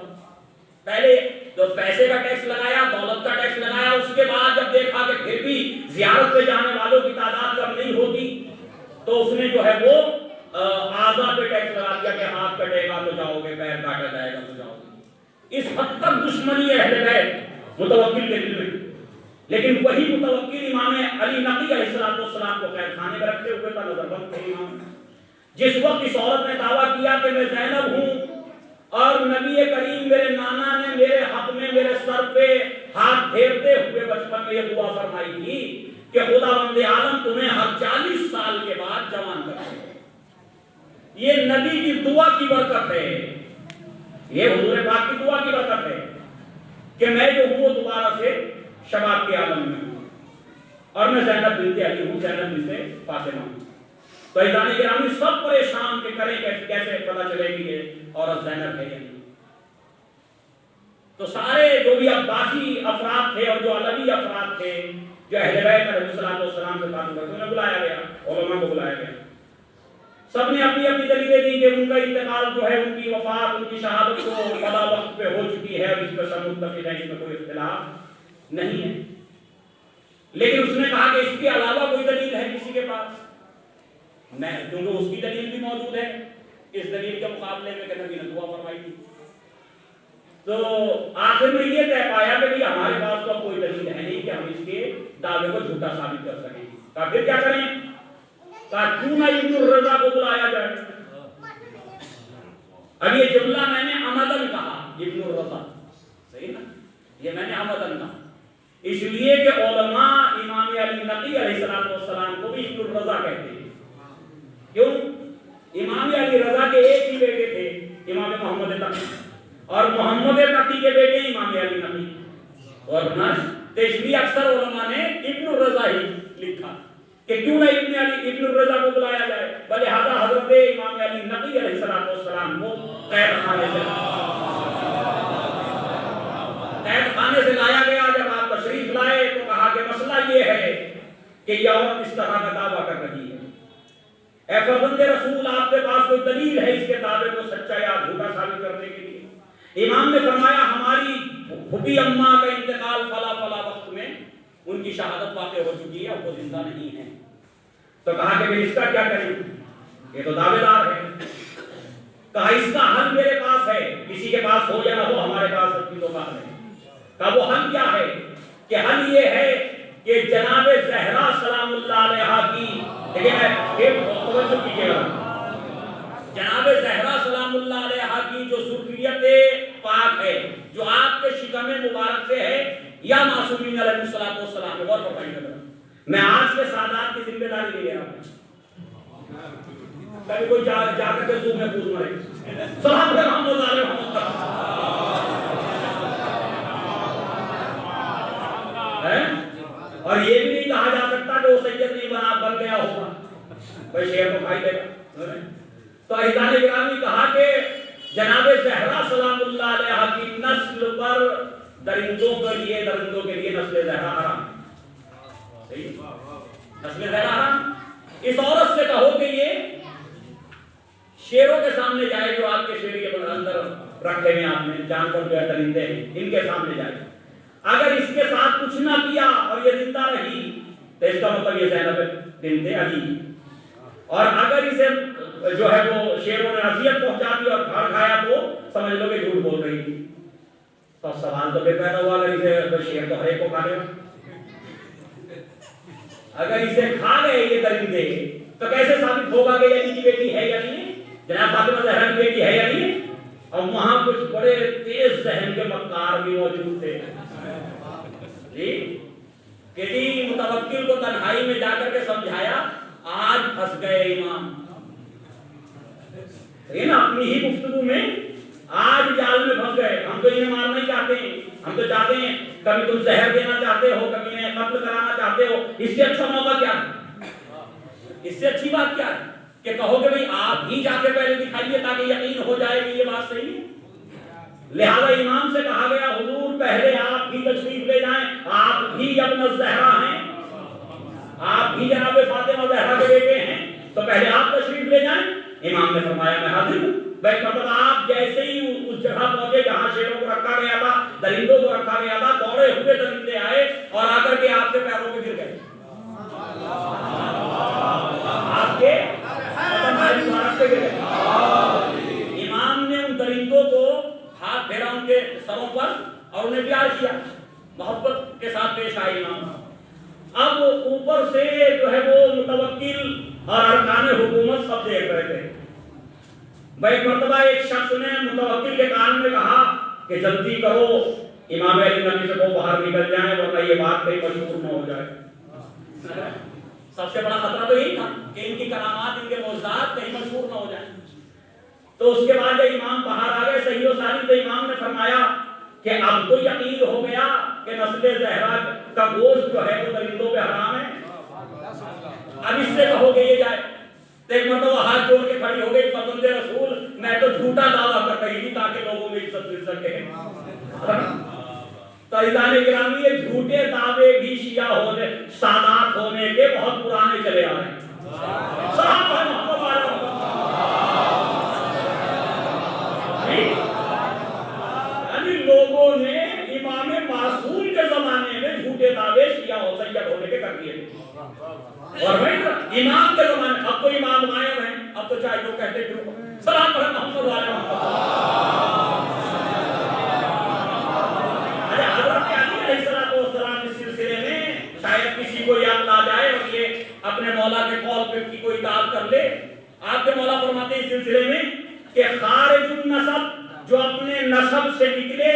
پہلے تو پیسے کا ٹیکس لگایا، دولت کا ٹیکس لگایا. اس کے بعد جب دیکھا کہ پھر بھی زیارت پہ جانے والوں کی تعداد کم نہیں ہوتی تو اس نے جو ہے وہ اعضاء پہ ٹیکس لگا دیا کہ ہاتھ کٹے گا تو جاؤ گے، پیر کاٹا جائے گا تو جاؤ گے. اس حد تک دشمنی اہل بیت متوکل کے دل میں. لیکن وہی متوکل امام علی نقی علیہ السلام کو قید خانے میں رکھتے ہوئے تھا، نظر بند تھے امام. جس وقت اس عورت نے دعویٰ کیا کہ میں زینب ہوں اور نبی کریم میرے نانا نے میرے حق میں میرے سر پہ ہاتھ پھیرتے ہوئے بچپن میں یہ دعا فرمائی تھی کہ خداوند عالم تمہیں ہر 40 سال کے بعد جوان کر دے. یہ نبی کی دعا کی برکت ہے، یہ حضور پاک کی دعا کی برکت ہے کہ میں جو ہوں وہ دوبارہ سے شباب کے عالم میں ہوں. اور میں زینب بنت علی ہوں، زینب بنت فاطمہ ہوں. تو ایزان گرامی سب پریشان کہ کریں کیسے پتہ چلے گی یہ عورت زینب ہے یا نہیں. تو سارے جو بھی عباسی افراد تھے اور جو علوی افراد تھے جو اہل بیت علیہ السلام سے تعلق رکھتے انہیں بلایا گیا، علماء کو بلایا گیا. سب نے اپنی اپنی دلیلیں دی کہ ان کا انتقال جو ہے، ان کی وفات، ان کی شہادت کو قضا وقت پہ ہو چکی ہے اور اس پہ سب متفق ہیں، اس میں کوئی اختلاف نہیں ہے. لیکن اس نے کہا کہ اس کے علاوہ کوئی دلیل ہے کسی کے پاس؟ نہیں، کیونکہ اس کی دلیل بھی موجود ہے اس دلیل کے مقابلے میں کہ نبی نے دعا فرمائی تھی. تو آخر میں یہ طے پایا کہ بھی ہمارے پاس تو کوئی دلیل ہے نہیں کہ ہم اس کے دعوے کو جھوٹا ثابت کر سکیں. کہا پھر کیا کریں؟ کہا کیوں نہ ابن الرضا کو بلایا جائے. اب یہ جملہ میں نے عمدن کہا، ابن الرضا، صحیح نا، یہ میں نے عمدن کہا اس لیے کہ علماء امام علی نقی علیہ السلام کو بھی ابن الرضا کہتے ہیں. کیوں؟ امام علی رضا کے ایک ہی بیٹے تھے، امام محمد تقی، اور محمد تقی کے بیٹے امام علی نقی. اور تو اس لیے اکثر علماء نے ابن الرضا ہی لکھا کہ کیوں نہ ابن الرضا کو بلایا جائے. بلہذا حضرت امام علی نقی علیہ السلام کو قید خانے سے لایا گیا. جب آپ تشریف لائے تو کہا کہ مسئلہ یہ ہے کہ یہ عورت اس طرح کا دعویٰ کر رہی ہے. اے فرزند رسول، آپ کے پاس کوئی دلیل ہے اس کے دعوے کو سچا یا جھوٹا ثابت کرنے کے لیے؟ امام نے فرمایا ہماری پھوپھی اماں کا انتقال فلا وقت میں ان کی شہادت واقع ہو چکی ہے اور وہ زندہ نہیں ہے. تو کہا کہ میں اس کا کیا کریں؟ یہ تو دعوے دار ہے. کہا اس کا حل میرے پاس ہے، کسی کے پاس ہو یا نہ ہو ہمارے پاس سب چیزوں کا حل ہے. کہا وہ حل کیا ہے؟ کہ حل یہ ہے کہ جناب زہرا سلام اللہ علیہا کی، لیکن توجہ کیجیے گا، جناب زہرا سلام اللہ علیہا کی جو ذریت پاک ہے، جو آپ کے شکم مبارک سے ہے، یا معصومین علیہ السلام ہے. غور فرمائیے گا، میں آج کے سادات کی ذمہ داری نہیں لے رہا ہوں. کبھی کوئی جا کر کے زوم میں پوچھ مرے سلام محمد علیہ محمد اور یہ بھی نہیں کہا جا سکتا کہ وہ سید نہیں بن گیا ہوگا، بھائی شعر کو کھائی دے گا. تو اہل گرامی کہا کہ جناب زہرا سلام اللہ علیہ کی نسل پر درندوں کے لیے نسل زہرا حرام. نسل زہرا حرام. اس عورت سے کہو کہ یہ شیروں کے سامنے جائے جو آپ کے شیر کے اندر رکھے ہوئے آپ نے جانور جو ہے درندے ہیں ان کے سامنے جائے. اگر اس کے ساتھ کچھ نہ کیا اور یہ زندہ رہی تو اس کا مطلب یہ زینب بنت علی. اور اگر اسے جو ہے وہ شیروں نے اذیت پہنچا دی اور گھر کھایا تو سمجھ لو کہ جھوٹ بول رہی تھی. تو سوال تو بے پیدا ہوا اگر اسے شیر تو ہر ایک کو کھا لے گا. اگر اسے کھا گئے یہ درندے تو کیسے ثابت ہوگا کہ علی کی بیٹی ہے یا نہیں, جناب فاطمہ زہرا کی بیٹی ہے یا نہیں؟ اور وہاں کچھ بڑے تیز ذہن کے مکار بھی موجود تھے جی کہ جی متوکل کو تنہائی میں جا کر کے سمجھایا آج پھنس گئے امام. اپنی ہی گفتگو میں آج جال میں پھنس گئے. ہم تو انہیں مارنا ہی چاہتے ہیں, ہم تو چاہتے ہیں کبھی تم زہر دینا چاہتے ہو, کبھی انہیں قتل کرانا چاہتے ہو. اس سے اچھا موقع کیا ہے, اس سے اچھی بات کیا ہے کہ کہو کہ بھئی آپ ہی جا کے پہلے دکھائیے تاکہ یقین ہو جائے کہ یہ بات صحیح ہے. لہذا امام سے کہا گیا حضور پہلے آپ ہی تشریف لے جائیں, آپ ہی ابن الزہرا ہیں, آپ ہی جناب فاطمہ زہرا کے بیٹے ہیں, تو پہلے آپ تشریف لے جائیں. امام نے فرمایا میں حاضر ہوں. بھائی مطلب آپ جیسے ہی اس جگہ پہنچے جہاں شیروں کو رکھا گیا تھا, درندوں کو رکھا گیا تھا, دوڑے ہوئے درندے آئے اور آ کر کے آپ کے پیروں پہ گر گئے. آپ کے امام نے ان درندوں کو ہاتھ پھیرا ان کے سروں پر اور انہیں پیار کیا, محبت کے ساتھ پیش آئے امام. اب اوپر سے جو ہے وہ متوکل اور ارکان حکومت سب دیکھ رہے تھے. بھائی مرتبہ ایک شخص نے متوکل کے کان میں کہا کہ جلدی کرو امام علی نبی سے وہ باہر نکل جائیں ورنہ یہ بات کہیں مشہور نہ ہو جائے. سب سے بڑا خطرہ تو یہی تھا کہ ان کی کرامات, ان کے معجزات کہیں مشہور نہ ہو جائیں. تو اس کے بعد جب امام باہر آ گئے صحیح و سالم, تو امام نے فرمایا کہ اب تو یقین ہو گیا کہ نسل زہرا کا گوشت جو ہے وہ درندوں پہ حرام ہے, اب اس سے کہو کہ یہ جائے. تو ایک مرتبہ ہاتھ جوڑ کے کھڑی ہو گئی, فرزند رسول میں تو جھوٹا دعویٰ کر رہی تھی تاکہ لوگوں میں عزت مل سکے. تو عزیزان گرامی یہ جھوٹے دعوے بھی شیعہ ہونے, سادات ہونے کے بہت پرانے چلے آ رہے ہیں. یعنی لوگوں نے امام معصوم کے زمانے میں جھوٹے دعوے شیعہ ہو سید ہونے کے کر دیے. اور بھائی امام کے زمانے, اب تو امام غائب ہیں, اب تو چاہے جو کہتے ہیں سلام پڑھیں محمد علیہ محمد. حضرت علی علیہ السلام اس سلسلے میں شاید کسی کو یاد آ جائے اور یہ اپنے مولا کے قول پہ کی کوئی اطاعت کر لے. آپ کے مولا فرماتے ہیں اس سلسلے میں کہ خارج النسب جو اپنے نسب سے نکلے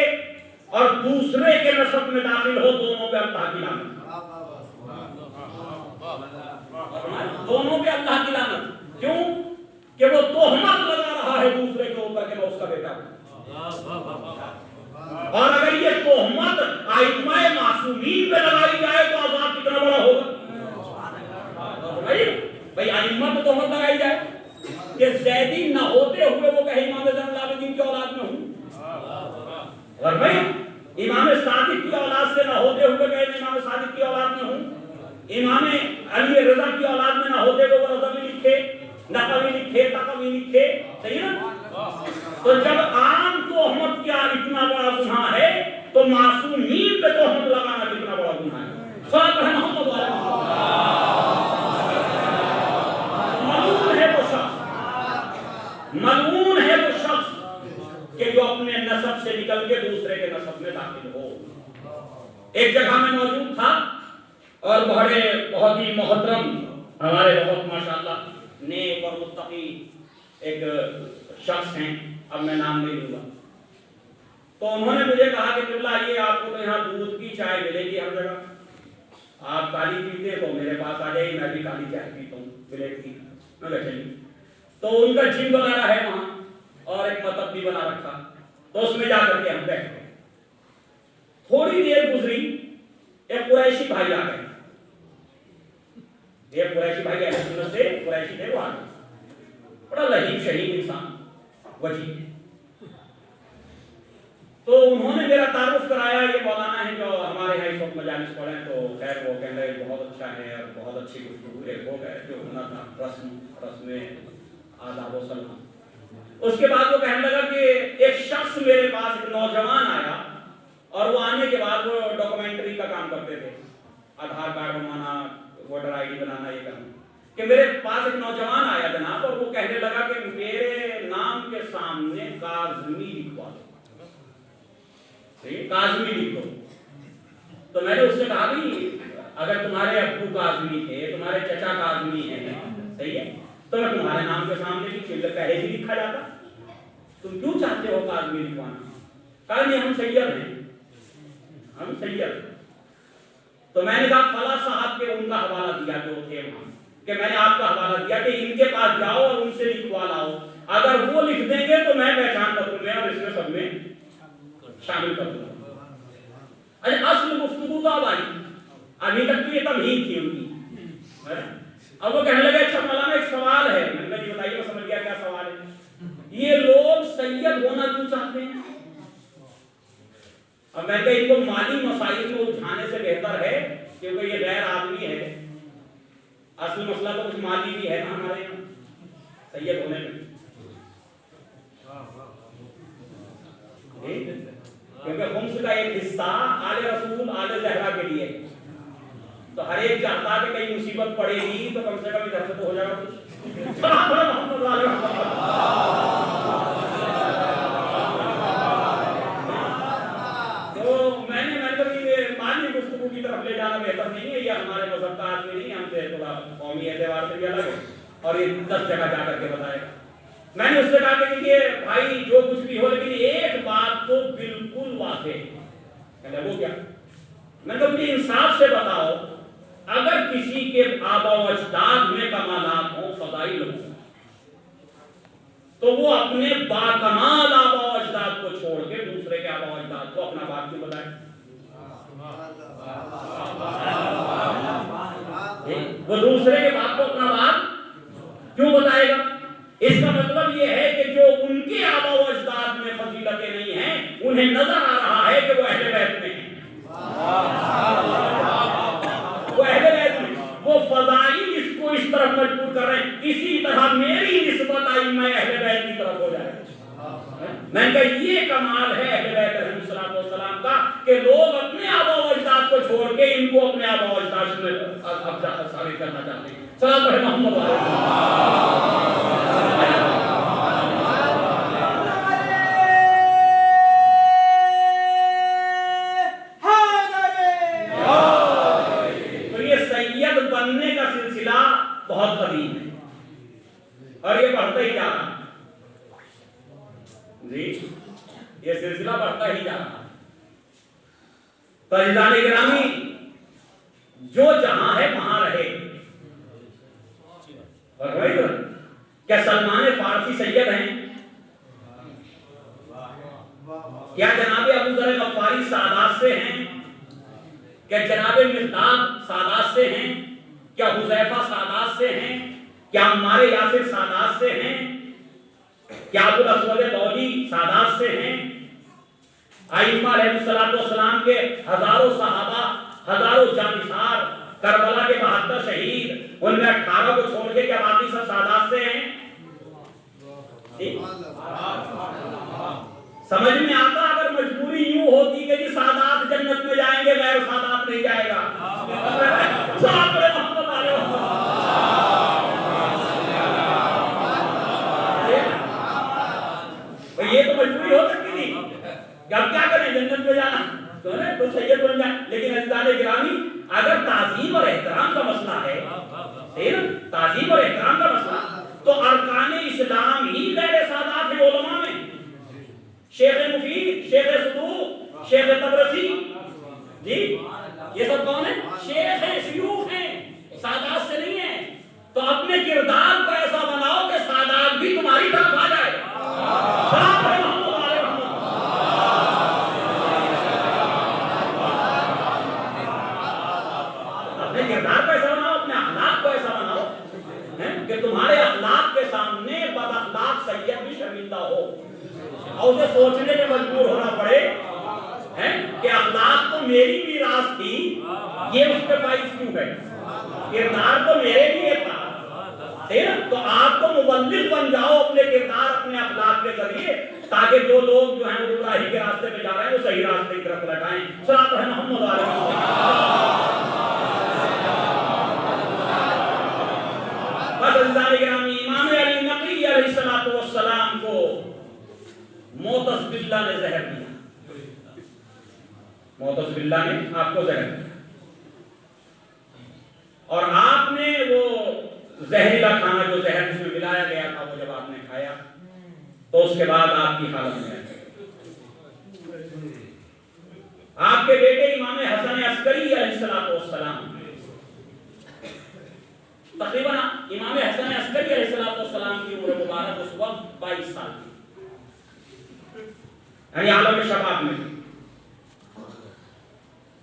اور دوسرے کے نسب میں داخل ہو دونوں پہ اللہ کی لعنت, دونوں پہ اللہ کی لعنت. کیوں کہ وہ تہمت لگا رہا ہے دوسرے کے اوپر کہ میں اس کا بیٹا ہوں. اور اگر یہ تہمت ائمہ معصومین پہ لگائی جائے تو عذاب کتنا بڑا ہوگا. بھائی ائمہ پہ تہمت لگائی جائے کہ زیدی نہ ہوتے ہوئے وہ کہے امام زین العابدین کی اولاد میں ہوں, اور بھائی امام صادق کی اولاد سے نہ ہوتے ہوئے کہے میں امام صادق کی اولاد میں ہوں, امام علی رضا کی اولاد میں نہ ہوتے ہوئے وہ رضا بھی لکھے, نقوی لکھے, تقوی لکھے. صحیح نا. تو جب عام تہمت کیا اتنا بڑا گناہ ہے تو معصومین پہ تہمت لگانا کتنا بڑا گناہ ہے. صلی اللہ محمد علیہ ملعون ہے وہ شخص کہ جو اپنے نسب سے نکل کے دوسرے کے نسب میں داخل ہو. ایک جگہ میں موجود تھا اور بہت ہی محترم ہمارے بہت ماشاءاللہ نیک اور متقی ایک شخص ہیں, اب میں نام نہیں لوں گا. تو انہوں نے مجھے کہا کہ قبلہ یہ آپ کو تو یہاں دودھ کی چائے ملے گی ہر جگہ, آپ کالی پیتے تو میرے پاس آ جائے, میں بھی کالی چائے پیتا ہوں بلیک کی. میں کہا چلیے. تو ان کا جم وغیرہ ہے وہاں اور ایک مطب بھی بنا رکھا, تو اس میں جا کر کے ہم بیٹھ گئے. تھوڑی دیر گزری, ایک قریشی بھائی آ گئے. ایک قریشی بھائی اہل سنت سے قریشی تھے, وہ آ گئے. بڑا لہیب شہید انسان, وجیب. تو انہوں نے میرا تعارف کرایا، یہ مولانا ہے جو ہمارے یہاں اس وقت مجالس پڑھے، تو خیر وہ کہنے لگے بہت اچھا ہے اور بہت اچھی گفتگو ایک ہو گئے جو ہونا تھا، رسم آداب و سلام۔ اس کے بعد وہ کہنے لگا کہ ایک شخص میرے پاس، ایک نوجوان آیا، اور وہ آنے کے بعد وہ ڈاکومنٹری کا کام کرتے تھے، آدھار کارڈ بنانا، ووٹر آئی ڈی بنانا، یہ کرنا، کہ میرے پاس ایک نوجوان آیا جناب، اور وہ کہنے لگا کہ میرے نام کے سامنے کاظمی لکھوا دو، کاظمی لکھ دو۔ تو میں نے اس سے کہا بھی اگر تمہارے ابو کاظمی تھے، تمہارے چچا کاظمی ہیں، صحیح ہے، تو میں تمہارے نام کے سامنے بھی پہلے ہی لکھا جاتا، تم کیوں چاہتے ہو کاظمی لکھوانا؟ کہا نہیں ہم سید ہیں، ہم سید۔ تو میں نے کہا فلاں صاحب کے ان کا حوالہ دیا جو تھے وہاں، کہ میں نے آپ کا حوالہ دیا کہ ان کے پاس جاؤ اور ان سے لکھوا لاؤ، اگر وہ لکھ دیں گے تو میں پہچان پتر میں اور اس میں سب میں شامل کر دوں۔ اصل گفتگو تو اب آئی، ابھی تک تو یہ تمہید تھی ان کی۔ اب وہ کہنے لگے اچھا مولانا ایک سوال ہے، میں نے بتائیے، میں سمجھ گیا کیا سوال ہے، یہ لوگ سید ہونا کیوں چاہتے ہیں؟ اب میں کہ ان کو مالی مسائل میں الجھانے سے بہتر ہے، کیونکہ یہ غیر آدمی ہے، اصل مسئلہ تو کچھ مالی بھی ہے نا ہمارے یہاں سید ہونے میں، کیونکہ خمس کا ایک حصہ آل رسول آل زہرا کے لیے، تو ہر ایک چاہتا کہ کہیں مصیبت پڑے گی تو کم سے کم ادھر سے تو ہو جائے گا کچھ۔ گفتگو کی طرف لے جانا بہتر نہیں ہے، یہ ہمارے مذہب کا آدمی نہیں، ہم سے تھوڑا قومی اعتبار سے بھی الگ ہے، اور یہ 10 جگہ جا کر کے بتائے گا۔ میں نے اس سے کہا کہ یہ بھائی جو کچھ بھی ہو، لیکن ایک بات تو بالکل واضح ہے۔ کہنے وہ کیا؟ میں نے کہا اپنی انصاف سے بتاؤ، اگر کسی کے آبا و اجداد میں کمالات ہوں، فضائل ہوں، تو وہ اپنے باکمال آبا و اجداد کو چھوڑ کے دوسرے کے آبا و اجداد کو اپنا باپ کیوں بتائے؟ وہ دوسرے کے باپ کو اپنا باپ کیوں بتائے گا؟ اس کا مطلب یہ ہے کہ جو ان کے آبا و اجداد میں فضیلتیں نہیں ہیں، انہیں نظر آ رہا ہے کہ وہ اہل بیت میں ہیں، وہ اہل بیت میں، وہ فضائل اس کو اس طرف مجبور کر رہے ہیں، اسی طرح میری نسبت آئی میں اہل بیت کی طرف ہو جائے۔ میں نے کہا یہ کمال ہے اہل بیت علیہ الصلوۃ والسلام کا کہ لوگ اپنے آبا و اجداد کو چھوڑ کے ان کو اپنے آبا و اجداد میں ثابت کرنا چاہتے ہیں۔ صلوات پڑھیں محمد بننے کا سلسلہ بہت قدیم ہے اور یہ بڑھتا ہی جا رہا ہے، جی یہ سلسلہ بڑھتا ہی جا رہا ہے۔ تو عزیزان گرامی، جو جہاں ہے وہاں رہے، اور کیا سلمان فارسی سید ہیں؟ کیا جناب ابو ذر غفاری سادات سے ہیں؟ کیا جناب مقداد سادات سے ہیں؟ کیا حذیفہ سادات سے ہیں؟ کیا عمار یاسر سادات سے ہیں؟ کیا ابو الاسود دولی سادات سے ہیں؟ ائمہ علیہ السلام کے ہزاروں صحابہ، ہزاروں جانثار، کربلا کے 72 شہید، ان میں 18 کو چھوڑ کے کیا باقی سب سادات سے ہیں؟ سمجھ میں آتا اگر مجبوری یوں ہوتی کہ جی سادات جنت میں جائیں گے، غیر سادات نہیں جائے گا۔ یہ تو مجبوری ہو سکتی تھی کہ اب کیا کریں، جنت میں جانا تو سید بن جائیں۔ لیکن عزیزان گرامی، اگر تعظیم اور احترام کا مسئلہ ہے، تعظیم اور احترام کا مسئلہ، تو ارکان اسلام ہی غیر سادات ہیں علماء میں۔ شیخ مفید، شیخ صدوق، شیخ تبرسی، جی یہ سب کون ہیں؟ شیخ ہیں، شیوخ ہیں، سادات سے نہیں ہیں۔ تو اپنے کردار کو ایسا بناؤ کہ سادات بھی تمہاری طرف آ جائے۔ اپنے کردار کو ایسا بناؤ، اپنے اخلاق کو ایسا بناؤ کہ تمہارے اخلاق کے سامنے بد اخلاق سید بھی شرمندہ ہو اور اسے سوچنے میں مجبور ہونا پڑے کردار تو میرے لیے تھا، تو آپ تو مبلغ بن جاؤ اپنے کردار اپنے اخلاق کے ذریعے، تاکہ جو لوگ جو ہیں وہ گمراہی کے راستے پہ جا رہے ہیں وہ صحیح راستے کی طرف لٹائیں۔ صلاۃ محمد علیہ بس عزیزان گرامی، امام علی نقی علیہ الصلوۃ والسلام کو معتز باللہ نے زہر دیا، معتز باللہ نے آپ کو زہر دیا، اور آپ نے وہ زہریلا کھانا جو زہر اس میں ملایا گیا تھا وہ جب آپ نے کھایا تو اس کے بعد آپ کی حالت میں آپ کے بیٹے امام حسن عسکری علیہ السلام تقریباً امام حسن عسکری علیہ السلام کی عمر مبارک اس وقت 22 سال تھی، یعنی عالم شباب میں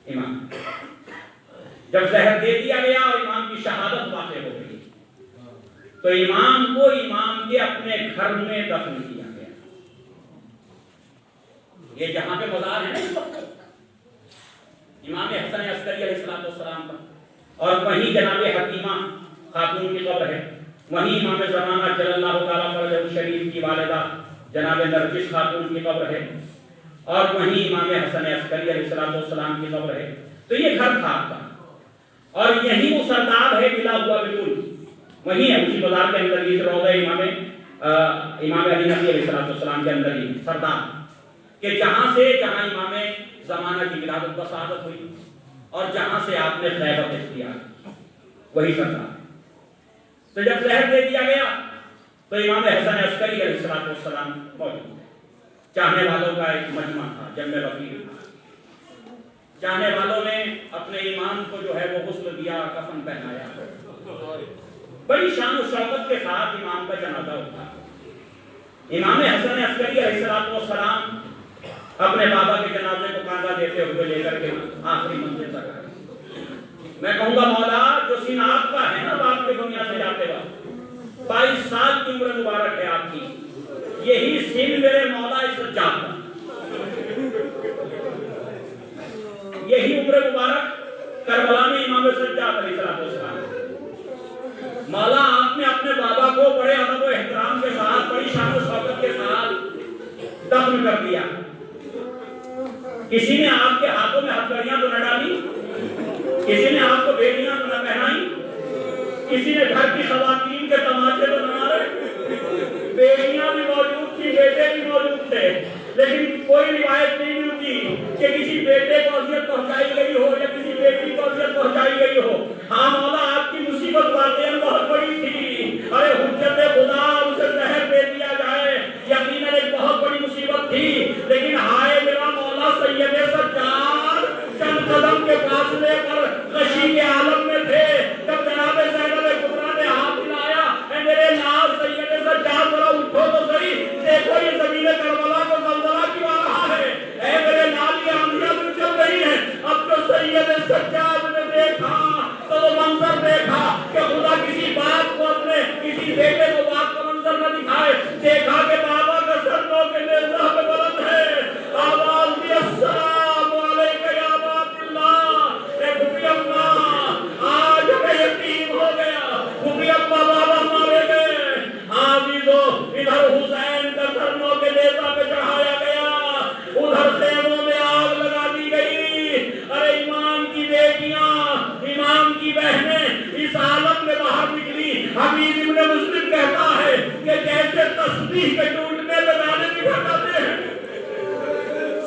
امام جب زہر دے دیا گیا اور امام کی شہادت واقع ہو گئی تو امام کو امام کے اپنے گھر میں دفن کیا گیا۔ یہ جہاں پہ مزار ہے نا اس وقت امام حسن عسکری علیہ السلام کا، اور وہیں جناب حکیمہ خاتون کی قبر ہے، وہیں امام زمانہ جل اللہ تعالیٰ فرجہ شریف کی والدہ جناب نرجس خاتون کی قبر ہے، اور وہیں امام حسن عسکری علیہ السلام کی قبر ہے۔ تو یہ گھر تھا آپ کا، اور یہی وہ سرداب ہے ملا ہوا بالکل وہی ہے، اسی بازار کے اندر ہی روضہ امام علی نقی علیہ السلام کے اندر ہی سرداب، کہ جہاں امام زمانہ کی ولادت و شہادت ہوئی اور جہاں سے آپ نے خیبر اختیار وہی سرداب۔ تو جب زہر دے دیا گیا تو امام حسن عسکری علیہ السلام موجود تھے، چاہنے والوں کا ایک مجمع تھا، جمع رفیق تھا، چاہنے والوں نے اپنے امام کو جو ہے وہ غسل دیا، کفن پہنایا، بڑی شان و شوکت کے ساتھ امام کا جنازہ اٹھا۔ امام حسن عسکری علیہ السلام اپنے بابا کے جنازے کو کاندھا دیتے ہوئے لے کر کے آخری منزل تک آئے۔ میں کہوں گا مولا جو سین آپ کا ہے نا باپ کی دنیا سے جاتے وقت 22 سال کی عمر مبارک ہے آپ کی، یہی سین میرے مولا اس وقت جاتا، یہی عمر مبارک کربلا میں امام سجاد علیہ السلام مولا آپ نے اپنے بابا کو بڑے ادب و احترام کے ساتھ بڑی شان و شوکت کے ساتھ دفن کر دیا۔ کسی نے آپ کے ہاتھوں میں ہتھکڑیاں تو نہ ڈالی، کسی نے آپ کو بیٹیاں تو نہ پہنائی، کسی نے گھر کی خواتین کے تماچے تو نہ مارے، بیٹیاں بھی موجود تھی، بیٹے بھی موجود تھے، لیکن کوئی روایت نہیں ملتی کہ کسی بیٹے کو اذیت پہنچائی گئی ہو یا کسی بیٹی کو اذیت پہنچائی گئی ہو۔ ہاں مولا آپ کی مصیبت واقعاً بہت بڑی تھی، ارے حجت خدا اسے زہر دے دیا جائے یقیناً ایک بہت بڑی مصیبت تھی، لیکن ہائے میرا مولا سید سجاد چند قدم کے فاصلے پر غشی کے عالم میں تھے، جب جناب زینب کبریٰ نے ہاتھ ملایا، اے میرے ناز سید سجاد ذرا اٹھو تو صحیح، دیکھو یہ زمین کربلا کو زلزلہ کیوں آ رہا ہے، اے میرے ناز یہ آندیاں بھی چل رہی ہیں۔ اب جو سید سجاد نے دیکھا تو وہ منظر دیکھا کہ خدا کسی باپ کو اپنے کسی بیٹے کو باپ کا منظر نہ دکھائے، دیکھا کہ بابا کا سر نو کے نیزہ پہ بلند ہے، آواز دی السلام علیکہ یا بات اللہ، اے بھوپی اماں آج ہمیں یقین ہو گیا، بھوپی اماں بابا مارے گئے، عزیزو ادھر حسین کا سر نو کے نیزہ پہ چڑھایا گیا، ادھر خیموں میں آگ لگا دی گئی، ارے امام کی بیٹیاں امام کی بہنیں اس عالم میں باہر نکلی۔ حبیب ابن مسلم کہتا ہے کہ جیسے تسبیح کے ٹوٹنے پہ دانے نکل جاتے ہیں،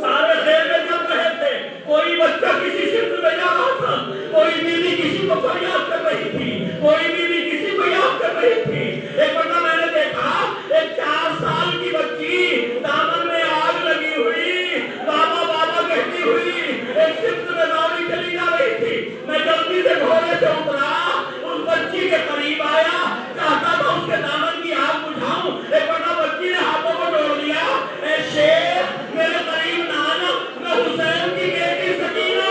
سارے خیمے جل رہے تھے، کوئی بچہ کسی سمت میں جا رہا تھا، کوئی بیوی کسی کو فریاد کر رہی تھی، کوئی بیوی کسی کو یاد کر رہی تھی۔ ایک بندہ میں نے دیکھا ایک 4 سال کی بچی دامن میں آگ لگی ہوئی بابا بابا کہتی ہوئی ایک سمت میں دوڑی چلی جا رہی تھی، میں جلدی سے گھوڑے سے اترا، اس بچی کے قریب آیا، چاہتا تھا اس کے دامن کی آگ بجھاؤں، ایک بندہ بچی نے ہاتھوں کو جوڑ دیا، اے شیخ میرے قریب نہ آنا، میں حسین کی بیٹی سکینہ،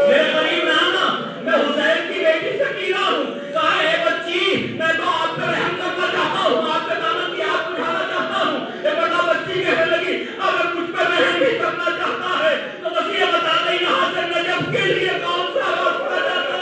میرے قریب نہ آنا، میں حسین کی بیٹی سکینہ ہوں۔ کہا اے بچی میں تو آپ پہ رحم کرنا چاہتا ہوں، آپ کے دامن کی آگ بجھانا چاہتا ہوں۔ ایک بندہ بچی کہنے لگی اگر مجھ پہ رحم بھی کرنا چاہتا ہے تو بس یہ بتا دیں یہاں سے نجف کے لیے کون سا راستہ جاتا